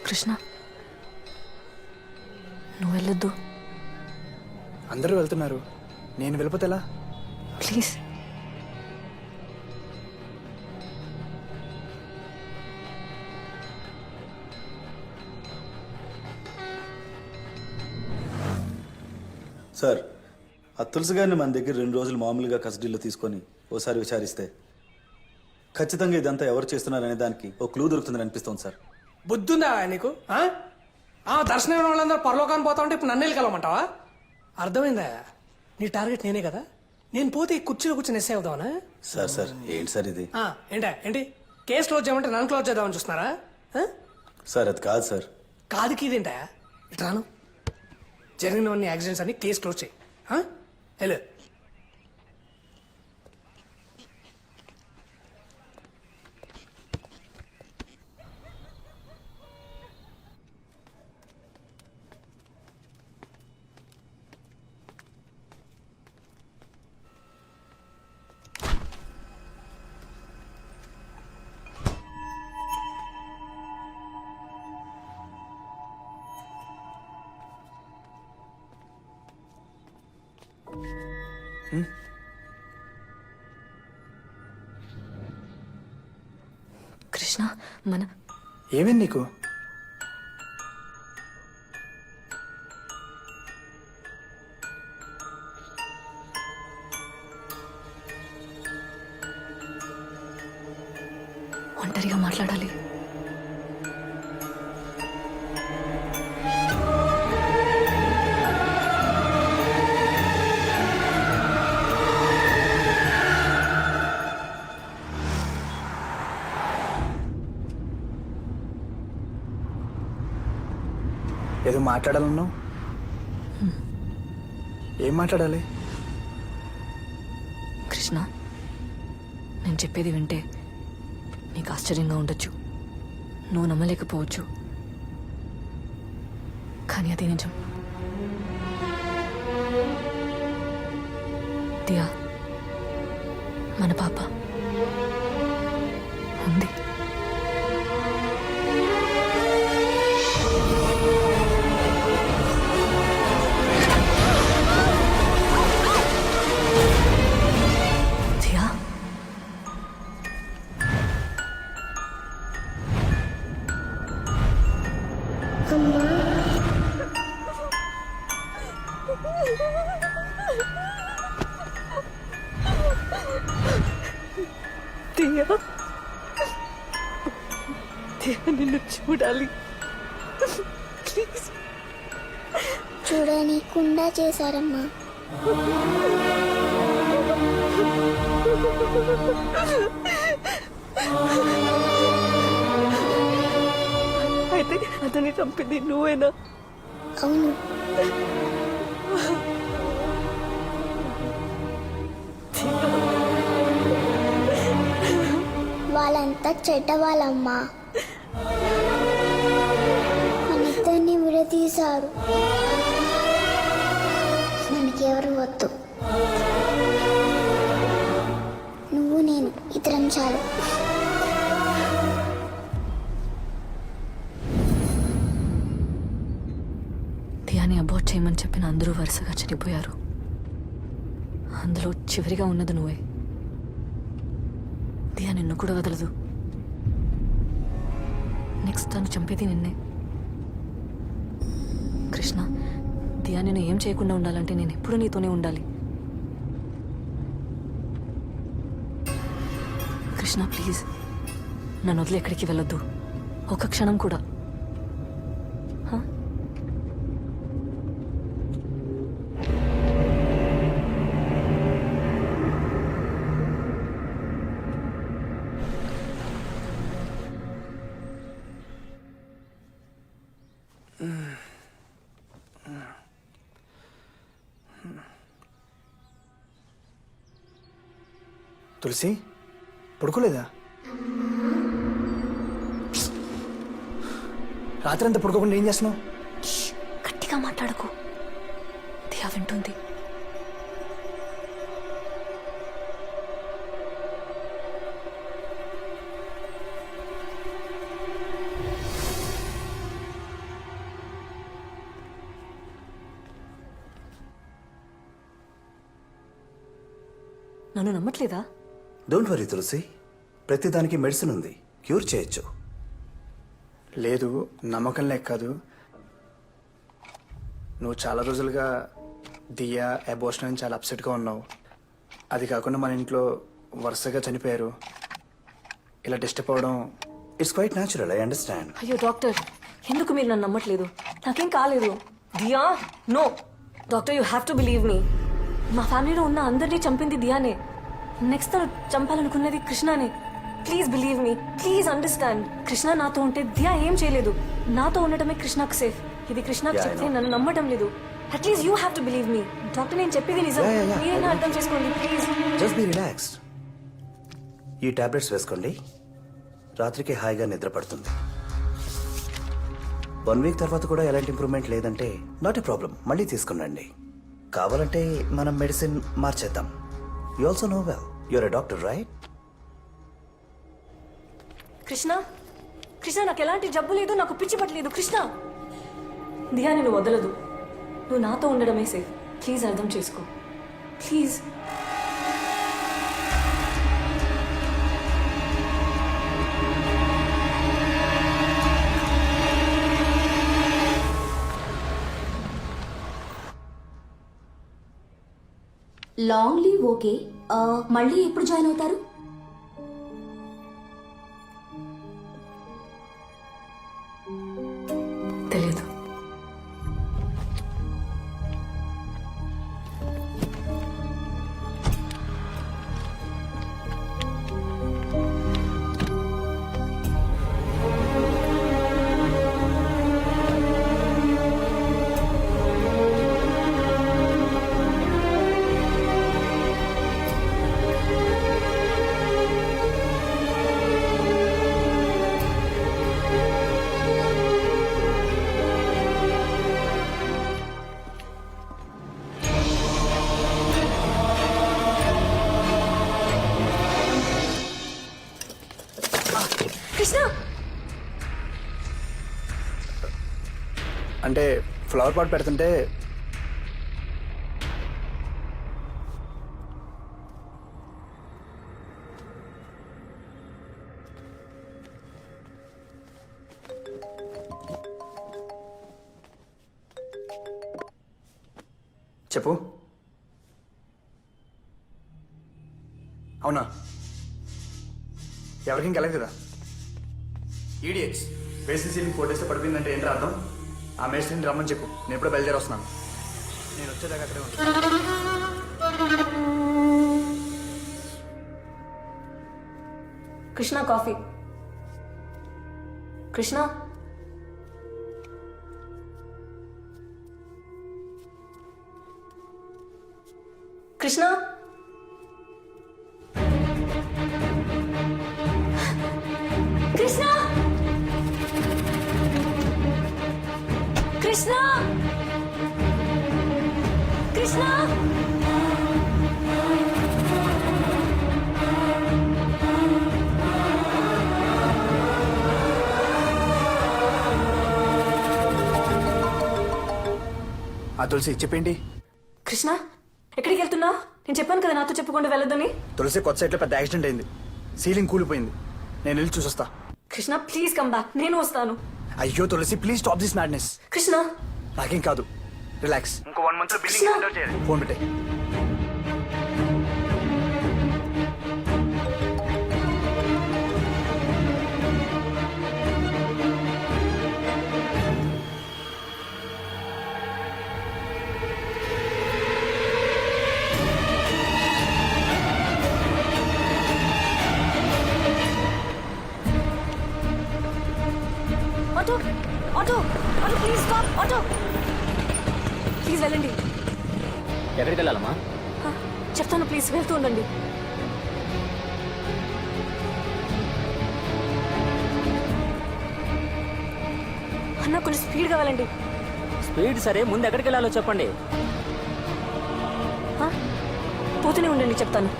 కృష్ణ, నువ్వు వెళ్ళొద్దు. అందరూ వెళ్తున్నారు, నేను వెళ్ళిపోతే ఎలా? ప్లీజ్. సార్, ఆ తులసి గారిని మన దగ్గర 2 రోజులు మామూలుగా కస్టడీలో తీసుకొని ఓసారి విచారిస్తే ఖచ్చితంగా ఇదంతా ఎవరు చేస్తున్నారనే దానికి ఓ క్లూ దొరుకుతుందని అనిపిస్తుంది సార్. బుద్ధుందా నీకు? దర్శనం వాళ్ళందరూ పరలోకాన్ని పోతా ఉంటే ఇప్పుడు నన్ను వెళ్ళగలమంటావా? అర్థమైందా? నీ టార్గెట్ నేనే కదా. నేను పోతే ఈ కుర్చీలో కూర్చొని ఎస్ఐ అవుతావనా? సార్ ఏంటి సార్ ఇది? ఏంటి కేసు క్లోజ్ చేయమంటే నన్ను క్లోజ్ చేద్దామని చూస్తున్నారా? సార్ అది కాదు సార్. కాదుకి ఇదేంటా? ఇట్రాను, జరిగినవన్నీ యాక్సిడెంట్స్ అని కేసు క్లోజ్ చేయి. హలో, కృష్ణ, మన ఏమైంది నీకు? ఒంటరిగా మాట్లాడాలి. ఏదో మాట్లాడాలన్నావు, ఏం మాట్లాడాలి? కృష్ణ, నేను చెప్పేది వింటే నీకు ఆశ్చర్యంగా ఉండొచ్చు, నువ్వు నమ్మలేకపోవచ్చు, కానీ అది నిజం. దియా, మన పాప ఉంది. నిన్ను చూడాలి ప్లీజ్. చూడనీకుండా చేశారమ్మా. అయితే అతన్ని చంపింది నువ్వేనా? అవును. వాళ్ళంతా చెడ్డవాళ్ళమ్మా. మనిద్దరిని విడదీశారు. మనకెవరు వద్దు. నువ్వు నేను ఇద్దరం చాలు. దియాని అబార్ట్ చేయమని చెప్పిన అందరూ వరుసగా చనిపోయారు. అందులో చివరిగా ఉన్నది నువ్వే. దియా నిన్ను కూడా వదలదు. నెక్స్ట్ తను చంపేది నిన్నే. కృష్ణ, దియా నేను ఏం చేయకుండా ఉండాలంటే నేను ఎప్పుడూ నీతోనే ఉండాలి. కృష్ణ ప్లీజ్, నన్ను వదిలి ఎక్కడికి వెళ్ళొద్దు, ఒక క్షణం కూడా. హ? తులసి పడుకోలేదా? రాత్రి అంతా పడుకోకుండా ఏం చేస్తున్నావు? గట్టిగా మాట్లాడకు, దియా వింటుంది. నన్ను నమ్మట్లేదా? డోంట్ వరీ తులసి, ప్రతిదానికి మెడిసిన్ ఉంది, క్యూర్ చేయొచ్చు. లేదు, నమ్మకం లేక కాదు. నువ్వు చాలా రోజులుగా దియా అబోషన్ అని చాలా అప్సెట్గా ఉన్నావు. అది కాకుండా మన ఇంట్లో వరుసగా చనిపోయారు. ఇలా డిస్టర్బ్ అవడం it's quite natural, I understand. అయ్యో డాక్టర్, ఎందుకు మీరు నన్ను నమ్మట్లేదు? నాకేం కాలేదు. Diya no doctor, you have to believe me. మా ఫ్యామిలీలో ఉన్న అందరినీ చంపింది దియానే. నెక్స్ట్ తను చంపాలనుకున్నది కృష్ణనే. Please believe me, please understand. Krishna నాతో ఉంటే దియా ఏం చేయలేదు. నాతో ఉండటమే కృష్ణకు సేఫ్. ఇది కృష్ణకు చెప్తే నన్ను నమ్మటం లేదు. At least you have to believe me. Doctor నేను చెప్పేది నిజం, మీరైనా అర్థం చేసుకోండి ప్లీజ్. Just be relaxed. ఈ టాబ్లెట్స్ వేసుకోండి, రాత్రికి హాయిగా నిద్ర పడుతుంది. 1 వీక్ తర్వాత కూడా ఎలాంటి ఇంప్రూవ్మెంట్ లేదంటే నాట్ ఎ ప్రాబ్లం, మళ్ళీ తీసుకునండి. కావాలంటే మనం మెడిసిన్ మార్చేద్దాం. You also know well, you're a doctor right? Krishna, Krishna నాకు ఎలాంటి జబ్బు లేదు, నాకు పిచ్చి పట్టలేదు. కృష్ణ, దియా నేను వదలదు. నువ్వు నాతో ఉండడమే సేఫ్. ప్లీజ్ అర్థం చేసుకో ప్లీజ్. లాంగ్ లీవ్ ఓకే, మళ్ళీ ఎప్పుడు జాయిన్ అవుతారు? తెలీదు. కృష్ణ, అంటే ఫ్లవర్ పాట్ పెడుతుంటే చెప్పు. అవునా? ఎవరికి ఇంకెళ్ళదు కదా. ఈడియట్స్, బేసిక్ సీలింగ్ 4 days పడిపోయిందంటే ఏంటి అర్థం? ఆ మేస్త్రిని రమ్మని చెప్పు, నేను ఎప్పుడో బయలుదేరి వస్తున్నాను. నేను వచ్చేదాకా అక్కడే ఉంటాను. కృష్ణ కాఫీ. కృష్ణ కృష్ణ కృష్ణ కృష్ణ కృష్ణ ఆ తులసి చెప్పేంటి? కృష్ణ ఎక్కడికి వెళ్తున్నావు? నేను చెప్పాను కదా నాతో చెప్పకుండా వెళ్ళొద్దని. తులసి కొత్త సైట్లో పెద్ద యాక్సిడెంట్ అయింది, సీలింగ్ కూలిపోయింది. నేను వెళ్ళి చూసొస్తా. కృష్ణ ప్లీజ్ కమ్ బ్యాక్, నేను వస్తాను. అయ్యో Tulasi please stop this madness. Krishna నాకేం కాదు, రిలాక్స్. ఇంకో 1 month బిల్లింగ్ హ్యాండ్ ఓవర్ చేయాలి. ఫోన్ పెట్టే. Auto auto auto please stop. Auto please వెళ్ళండి. ఎక్కడికి వెళ్ళాలమ్మా? చెప్తాను ప్లీజ్, వెళ్తూ ఉండండి. అన్న కొంచెం స్పీడ్గా వెళ్ళండి. స్పీడ్ సరే, ముందు ఎక్కడికి వెళ్ళాలో చెప్పండి. పోతూనే ఉండండి, చెప్తాను.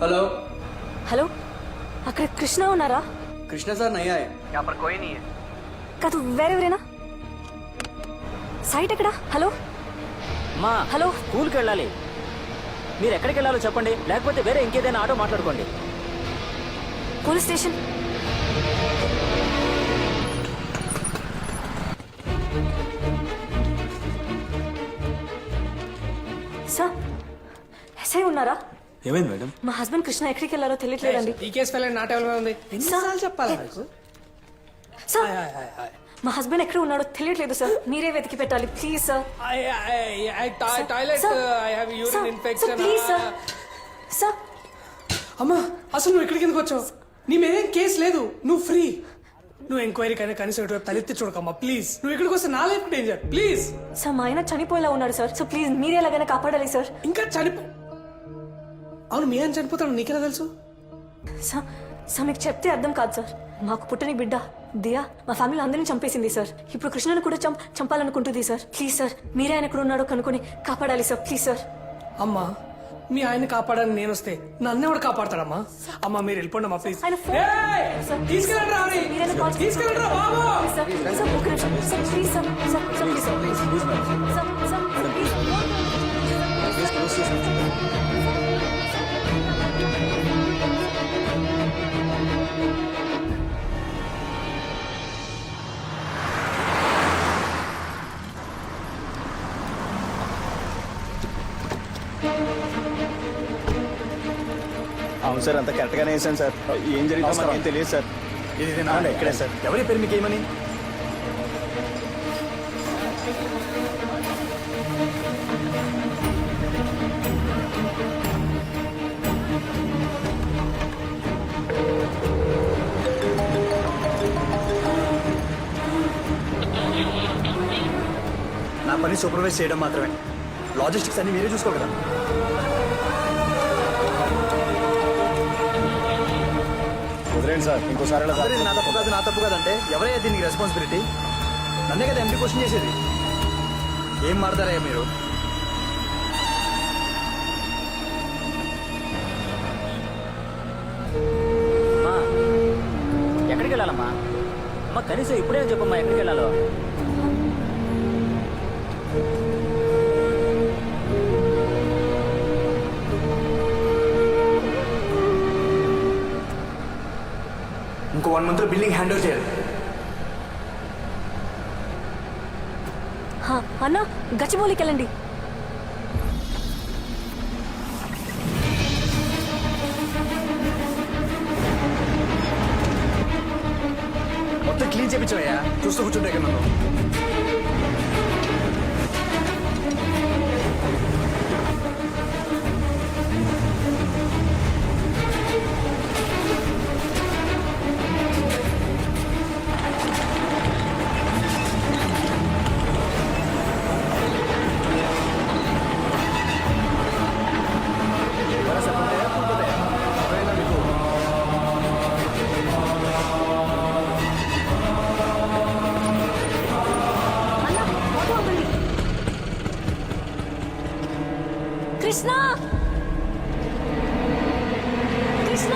हेलो హలో, అక్కడ కృష్ణ ఉన్నారా? కృష్ణ సార్ నయ్యా హై, యహాं पर कोई नहीं है. కాదు, వేరెవరేనా? సైట్ ఎక్కడ? హలో మా హలో, స్కూల్కి వెళ్ళాలి. మీరు ఎక్కడికి వెళ్ళాలో చెప్పండి, లేకపోతే వేరే ఇంకేదైనా ఆటో మాట్లాడుకోండి. Police station. సార్, ఎస్ఐ ఉన్నారా? ఏమైంది మేడం? మా హస్బెండ్ కృష్ణ ఎక్కడికి వెళ్ళారో తెలియట్లేదండి. ఈ కేసు ఫైల్ నా టేబుల్ మీద ఉంది. ఎన్నిసార్లు చెప్పాలి మీకు? సార్, మా హస్బెండ్ ఎక్కడ ఉన్నాడో తెలియట్లేదు సార్, మీరే వెతికి పెట్టాలి please sir. Toilet I have urine infection. Please sir. Sir అమ్మా, అసలు నువ్వు ఇక్కడికి ఎందుకు వచ్చావు? నీ మీదేం కేసు లేదు, నువ్వు ఫ్రీ. నువ్వు ఎంక్వైరీ కైనా కనీసం ఇటువైపు తలెత్తి చూడకమ్మా ప్లీజ్. నువ్వు ఇక్కడికి వస్తే నా లైఫ్ డేంజర్ ప్లీజ్. సార్, మా ఆయన చనిపోయేలా ఉన్నాడు సార్, సో ప్లీజ్ మీరే ఎలాగైనా కాపాడాలి సార్. ఇంకా అవును, మీ ఆయన చనిపోతాడు నీకెలా తెలుసు? సార్ సార్, మీకు చెప్తే అర్థం కాదు సార్. మాకు పుట్టని బిడ్డ దియా మా ఫ్యామిలీ అందరినీ చంపేసింది సార్. ఇప్పుడు కృష్ణను కూడా చంపాలనుకుంటుంది సార్. ప్లీజ్ సార్, మీరే ఆయన ఎక్కడ ఉన్నాడో కనుక్కొని కాపాడాలి సార్ ప్లీజ్ సార్. అమ్మా, మీ ఆయన కాపాడని నేను వస్తే నన్నెవడు కాపాడతాడమ్మా? అమ్మా మీరు వెళ్ళిపోండి అమ్మా ప్లీజ్. ఆయన ఫోన్ సార్, తీసుకెళ్ళండి రాని. మీరైనా కాల్ చేయండి. తీసుకెళ్ళండి బాబు. సార్ సార్, ఒక్క నిమిషం sir, please sir. Sir sir, please sir, please sir. Sir please. అవును సార్, అంత కరెక్ట్గానే వేసాను సార్. ఏం జరిగిందో మనకేం తెలియదు సార్. ఇది నా ఇక్కడే సార్. ఎవరి పేరు మీకు ఏమని? నా పని సూపర్వైజ్ చేయడం మాత్రమే, లాజిస్టిక్స్ అన్ని మీరే చూసుకోగలరా? వదిలేండి సార్, ఇంకోసారి ఇలా అందరూ ఇది నా తప్పు కాదంటే ఎవరైనా దీనికి రెస్పాన్సిబిలిటీ? నన్నే కదా ఎంపీ క్వశ్చన్ చేసేది. ఏం మాడతారయ్యా మీరు? ఎక్కడికి వెళ్ళాలమ్మా? అమ్మ కనీసం ఇప్పుడే చెప్పమ్మా ఎక్కడికి వెళ్ళాలో. ఇంకో 1 month బిల్డింగ్ హ్యాండ్ ఓవర్ చేయాలి. అన్న గచ్చిబౌలికి వెళ్ళండి. మొత్తం క్లీన్ చేయించవయ్యా, చూస్తూ కూర్చుంటే ఇక్కడ నన్ను. కృష్ణ కృష్ణ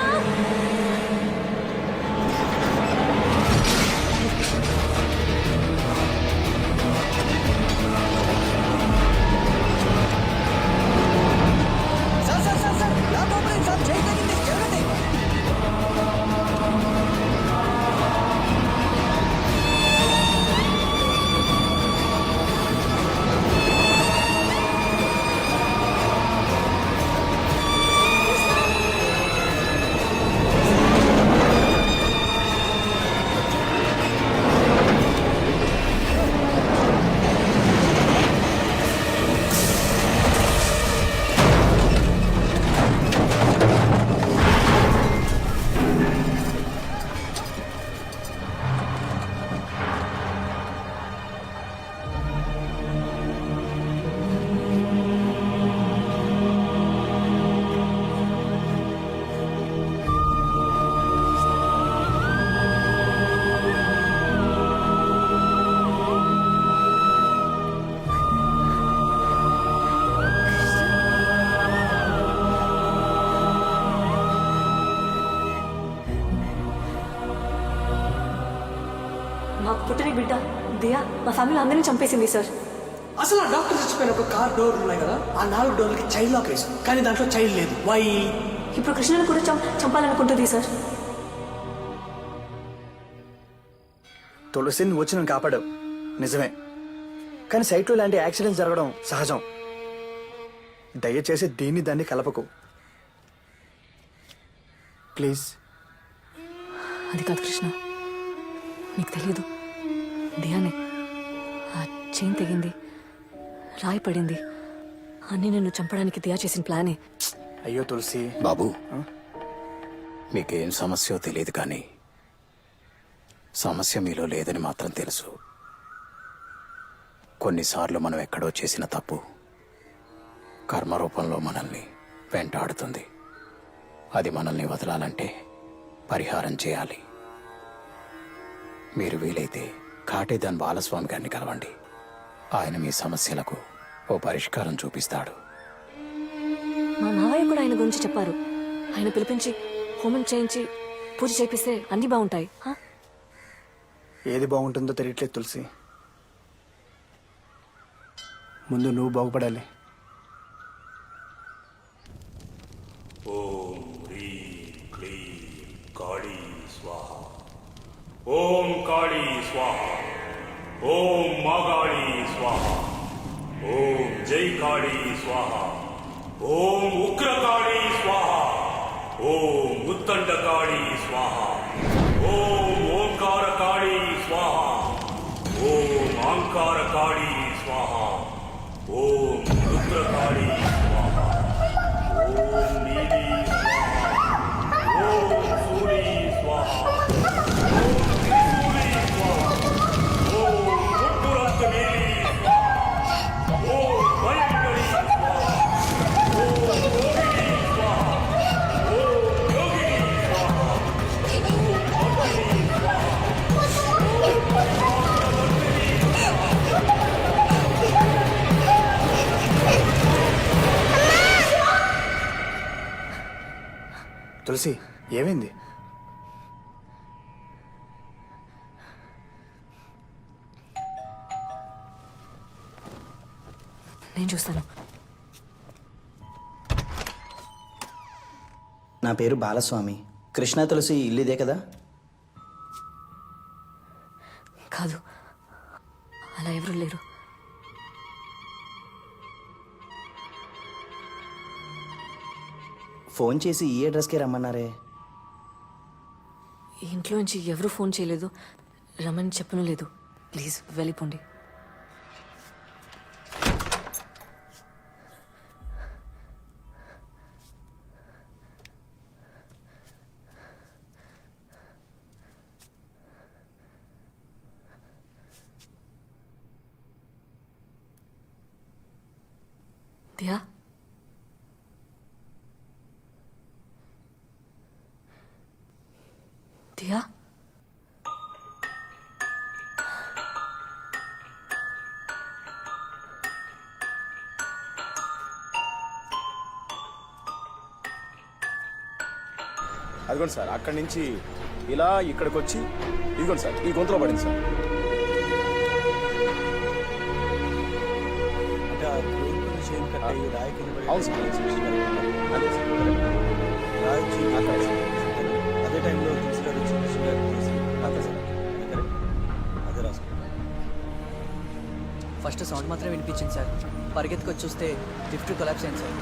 మాకు పుట్టిన బిడ్డ దియా మా ఫ్యామిలీ అందరినీ చంపేసింది సార్. అసలు ఆ డాక్టర్ చచ్చిపోయినప్పుడు కార్ డోర్లు ఉన్నాయి కదా, ఆ 4 డోర్లకి చైల్డ్ లాక్ వేసాం, కానీ దాంట్లో చైల్డ్ లేదు. వై? ఇప్పుడు కృష్ణను కూడా చంపాలనుకుంటుంది సార్. తులసి నువ్వు వచ్చి నన్ను కాపాడావు నిజమే, కానీ సైట్లో ఇలాంటి యాక్సిడెంట్స్ జరగడం సహజం. దయచేసి దీన్ని దాన్ని కలపకు ప్లీజ్. అది కాదు కృష్ణ, నీకు తెలియదు, దియానే ఆ చైన్ తెగింది, రాయి పడింది, అన్నీ నిన్ను చంపడానికి దియా చేసిన ప్లానే. అయ్యో తులసి. బాబు, మీకేం సమస్యో తెలియదు కానీ సమస్య మీలో లేదని మాత్రం తెలుసు. కొన్నిసార్లు మనం ఎక్కడో చేసిన తప్పు కర్మరూపంలో మనల్ని వెంటాడుతుంది. అది మనల్ని వదలాలంటే పరిహారం చేయాలి. మీరు వీలైతే కాటేదాన్ బాలస్వామి గారిని కలవండి. ఆయన మీ సమస్యలకు ఓ పరిష్కారం చూపిస్తాడు. మా మావయ్య కూడా ఆయన గురించి చెప్పారు. ఆయన పిలిపించి హోమం చేయించి పూజ చేపిస్తే అన్నీ బాగుంటాయి. ఏది బాగుంటుందో తెలియట్లేదు తులసి. ముందు నువ్వు బాగుపడాలి. ఓం హ్రీం క్లీం కాళీ స్వాహ. ఓం కాళీ స్వాహ. ఓం మాగాళీ స్వాహ. ఓం జై కాళీ స్వాహ. ఓం ఉగ్రకాళీ స్వాహ. ఓం ఉత్తండకాళీ స్వాహ. ఓం ఓంకారకాళీ స్వాహ. ఓం ఆంకారకాళీ స్వాహ. ఓం రుద్రకాళీ స్వాహ. ఓం నీలీ స్వాహ. ఓం సూరీ స్వాహ. ఓం త్రిశూలీ స్వాహ. ఓం ముట్టురంతు నీలీ స్వాహ. ఓం భయంకరీ స్వాహ. ఓం యోగినీ స్వాహ. ఓం యోగినీ స్వాహ. ఓం భక్తినీ స్వాహ. ఓం పరమాత్మవర్తినీ స్వాహ. తులసి ఏమైంది? నేను చూస్తాను. నా పేరు బాలస్వామి. కృష్ణ తులసి ఇల్లు ఇదే కదా? కాదు, అలా ఎవరు లేరు. ఫోన్ చేసి ఈ అడ్రస్కే రమ్మన్నారే. ఇంట్లో నుంచి ఎవరు ఫోన్ చేయలేదు, రమ్మని చెప్పను లేదు. ప్లీజ్ వెళ్ళిపోండి. దియా, దియా, అదిగోండి సార్, అక్కడి నుంచి ఇలా ఇక్కడికి వచ్చి ఇదిగోండి సార్, ఈ గొంతులో పడింది సార్. అంటే ఆ క్రేన్ కింద చైన్ కట్ అయ్యి రాయి కింద పడి అవును సార్, అదే సార్. రాయి చైన్ కట్ అయ్యి. అదే టైంలో తులసి గారు వచ్చి కృష్ణ గారు తీసి అదే సార్ కరెక్ట్ అదే రాసుకో. ఫస్ట్ సౌండ్ మాత్రం వినిపించింది సార్. పరిగెత్తుకొచ్చి చూస్తే లిఫ్ట్ కొలాప్స్ అయింది సార్.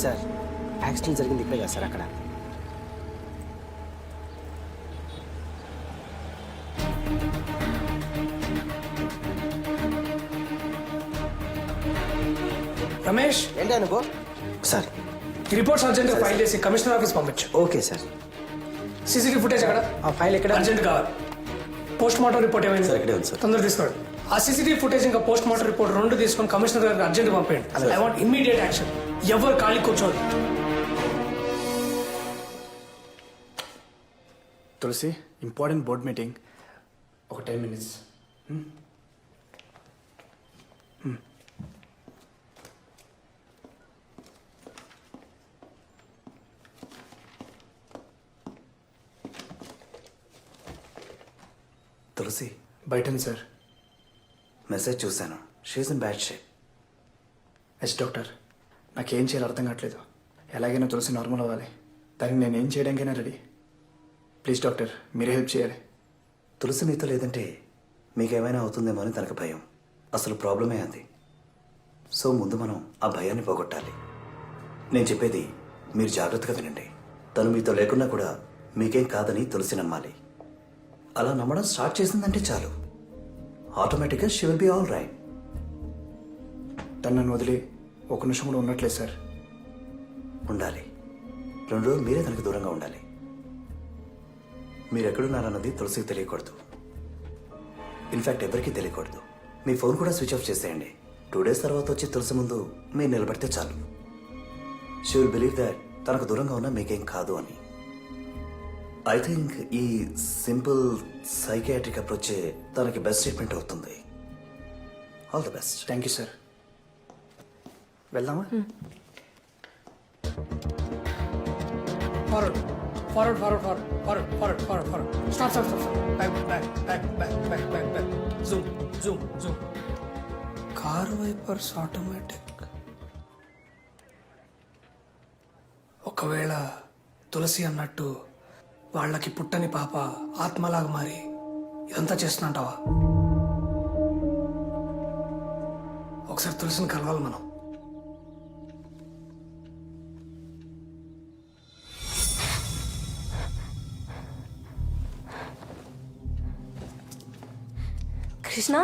సార్ యాక్సిడెంట్ జరిగింది ఇక్కడే కదా సార్, అక్కడ. రమేష్, ఏంటి అనుకో సార్. ఈ రిపోర్ట్స్ అర్జెంట్గా ఫైల్ చేసి కమిషనర్ ఆఫీస్ పంపించు. Okay sir. సీసీటీవీ ఫుటేజ్ ఎక్కడ? ఆ ఫైల్ ఎక్కడ? అర్జెంట్ కావాలి. పోస్ట్ మార్టం రిపోర్ట్ ఏమైంది? సార్ ఇక్కడే ఉంది సార్. తొందర తీసుకోండి. ఆ సీసీటీవీ ఫుటేజ్ ఇంకా పోస్ట్ మార్టం రిపోర్ట్ రెండు తీసుకొని కమిషనర్ గారికి అర్జెంట్ పంపేయండి. I want immediate action. ఎవరు ఖాళీ కూర్చోదు. తులసి, ఇంపార్టెంట్ బోర్డ్ మీటింగ్, ఒక 10 minutes. తులసి బయటండి సార్. మెసేజ్ చూశాను. She's in bad shape. Yes doctor, నాకేం చేయాలో అర్థం కావట్లేదు. ఎలాగైనా తులసి నార్మల్ అవ్వాలి. దానికి నేను ఏం చేయడానికైనా రెడీ. ప్లీజ్ డాక్టర్, మీరే హెల్ప్ చేయాలి. తులసి మీతో లేదంటే మీకేమైనా అవుతుందేమో అని తనకు భయం. అసలు ప్రాబ్లమే అది. సో ముందు మనం ఆ భయాన్ని పోగొట్టాలి. నేను చెప్పేది మీరు జాగ్రత్తగా వినండి. తను మీతో లేకున్నా కూడా మీకేం కాదని తులసి నమ్మాలి. అలా నమ్మడం స్టార్ట్ చేసిందంటే చాలు, ఆటోమేటిక్గా she will be all right. తను నన్ను వదిలి ఒక నిమిషం కూడా ఉండట్లేదు సార్. ఉండాలి. 2 రోజులు మీరే తనకు దూరంగా ఉండాలి. మీరు ఎక్కడున్నారన్నది తులసికి తెలియకూడదు. ఇన్ఫ్యాక్ట్ ఎవరికీ తెలియకూడదు. మీ ఫోన్ కూడా స్విచ్ ఆఫ్ చేసేయండి. 2 days తర్వాత వచ్చి తులసి ముందు మీరు నిలబడితే చాలు. షీ విల్ బిలీవ్ దాట్ తనకు దూరంగా ఉన్నా మీకేం కాదు అని. ఐ థింక్ ఈ సింపుల్ సైకియాట్రిక్ అప్రోచే తనకి బెస్ట్ ట్రీట్మెంట్ అవుతుంది. All the best. Thank you sir. వెళ్దామా? Forward forward forward forward forward forward forward. Stop stop stop. Back back back back back back back. Zoom zoom zoom. Car wipers automatic. ఒకవేళ తులసి అన్నట్టు వాళ్ళకి పుట్టని పాప ఆత్మలాగా మారి ఇదంతా చేస్తున్నట్టావా? ఒకసారి తులసిని కలవాలి మనం. కృష్ణ,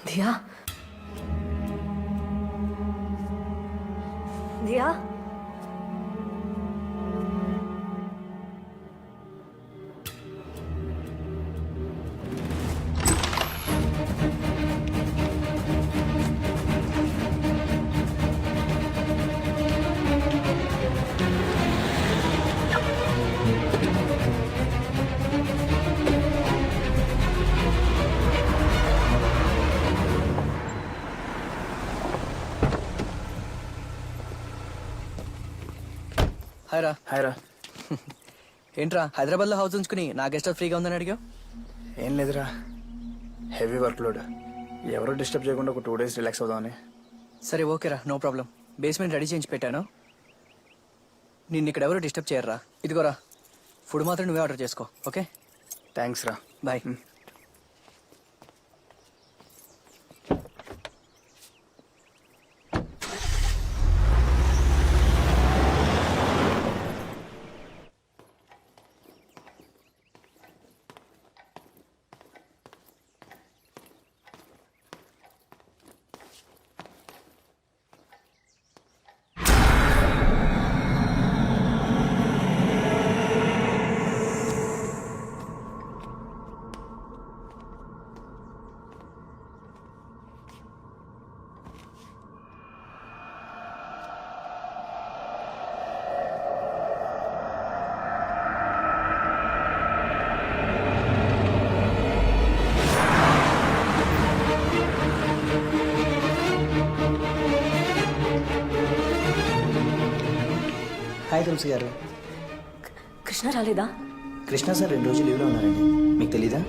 దియా, దియా, హాయ్ రా. హాయ్ రా. ఏంట్రా హైదరాబాద్లో హౌస్ ఉంచుకుని నా గెస్ట్ హౌస్ ఫ్రీగా ఉందని అడిగావు? ఏం లేదురా, హెవీ వర్క్ లోడ్. ఎవరో డిస్టర్బ్ చేయకుండా ఒక 2 days రిలాక్స్ అవుదామని. సరే ఓకేరా, నో ప్రాబ్లం. బేస్మెంట్ రెడీ చేయించి పెట్టాను, నిన్ను ఇక్కడ ఎవరు డిస్టర్బ్ చేయర్రా. ఇదిగోరా ఫుడ్ మాత్రం నువ్వే ఆర్డర్ చేసుకో. ఓకే థ్యాంక్స్ రా. బాయ్. హాయ్ తులసి గారు. కృష్ణ రాలేదా? కృష్ణ సార్ 2 రోజులు లీవ్లో ఉన్నారండి. మీకు తెలీదా?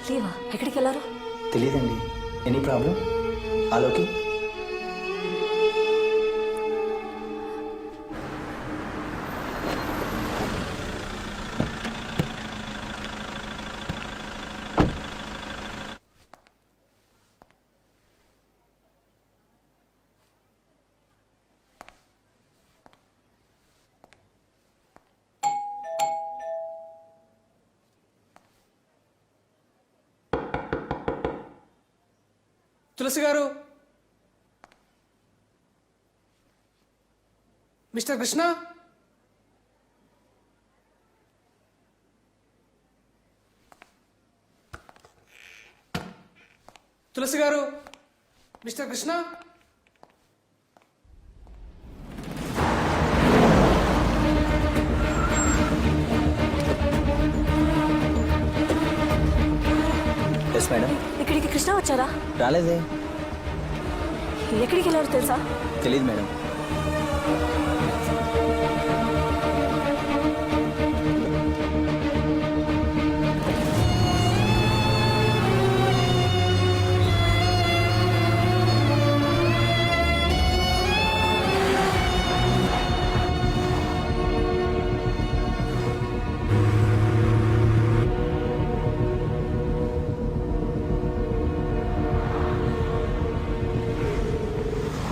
లేవా? ఎక్కడికి వెళ్ళారు? తెలీదండి. Any problem? ఆలోకి తులసి గారు, మిస్టర్ కృష్ణ, తులసి గారు, మిస్టర్ కృష్ణ. Yes madam. ఇక్కడికి కృష్ణ వచ్చారా? రాలేదే. ఎక్కడికి వెళ్ళారు తెలుసా? తెలీదు మేడం.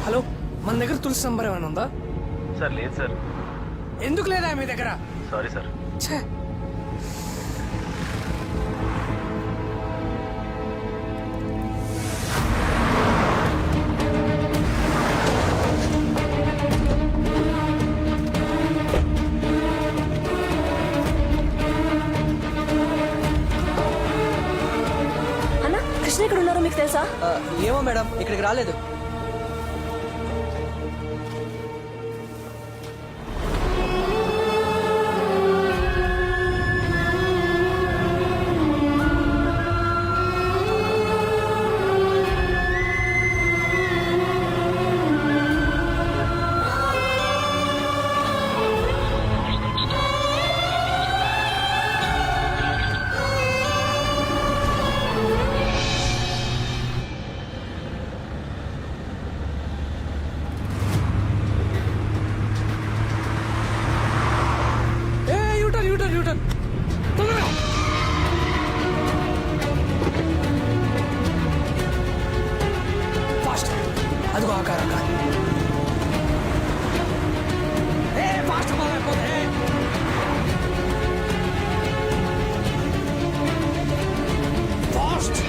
హలో, మన దగ్గర తులసి నంబర్ ఏమైనా ఉందా? సార్ లేదు సార్. ఎందుకు లేదా మీ దగ్గర? Sorry sir. ఛే, అన్న, కృష్ణ ఎక్కడ ఉన్నారో మీకు తెలుసా? ఏమో మేడం, ఇక్కడికి రాలేదు. యూటర్న్ తొందరగా. ఫాస్ట్, అదిగో ఆకారం కాదు. Fast fast.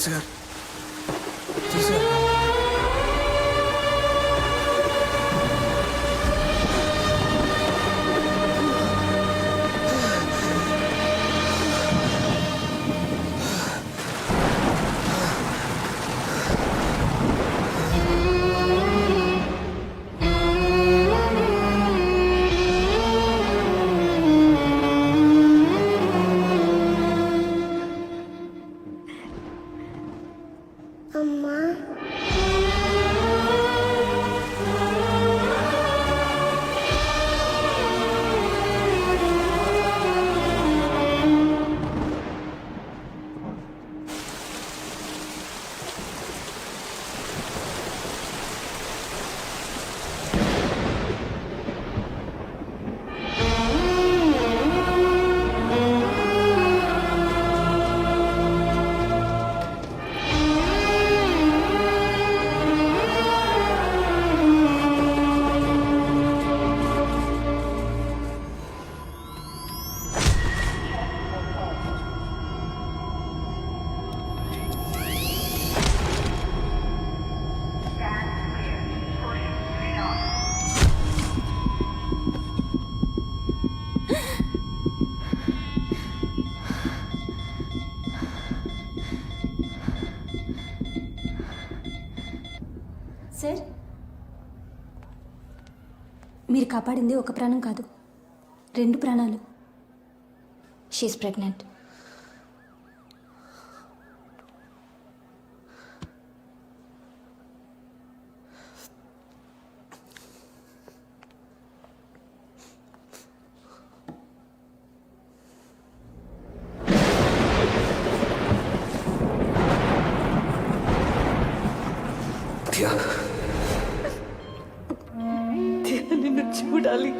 తులసి గారు తులసి గారు సార్ మీరు కాపాడింది ఒక ప్రాణం కాదు, 2 ప్రాణాలు. She's pregnant. నిన్ను చూడాలి.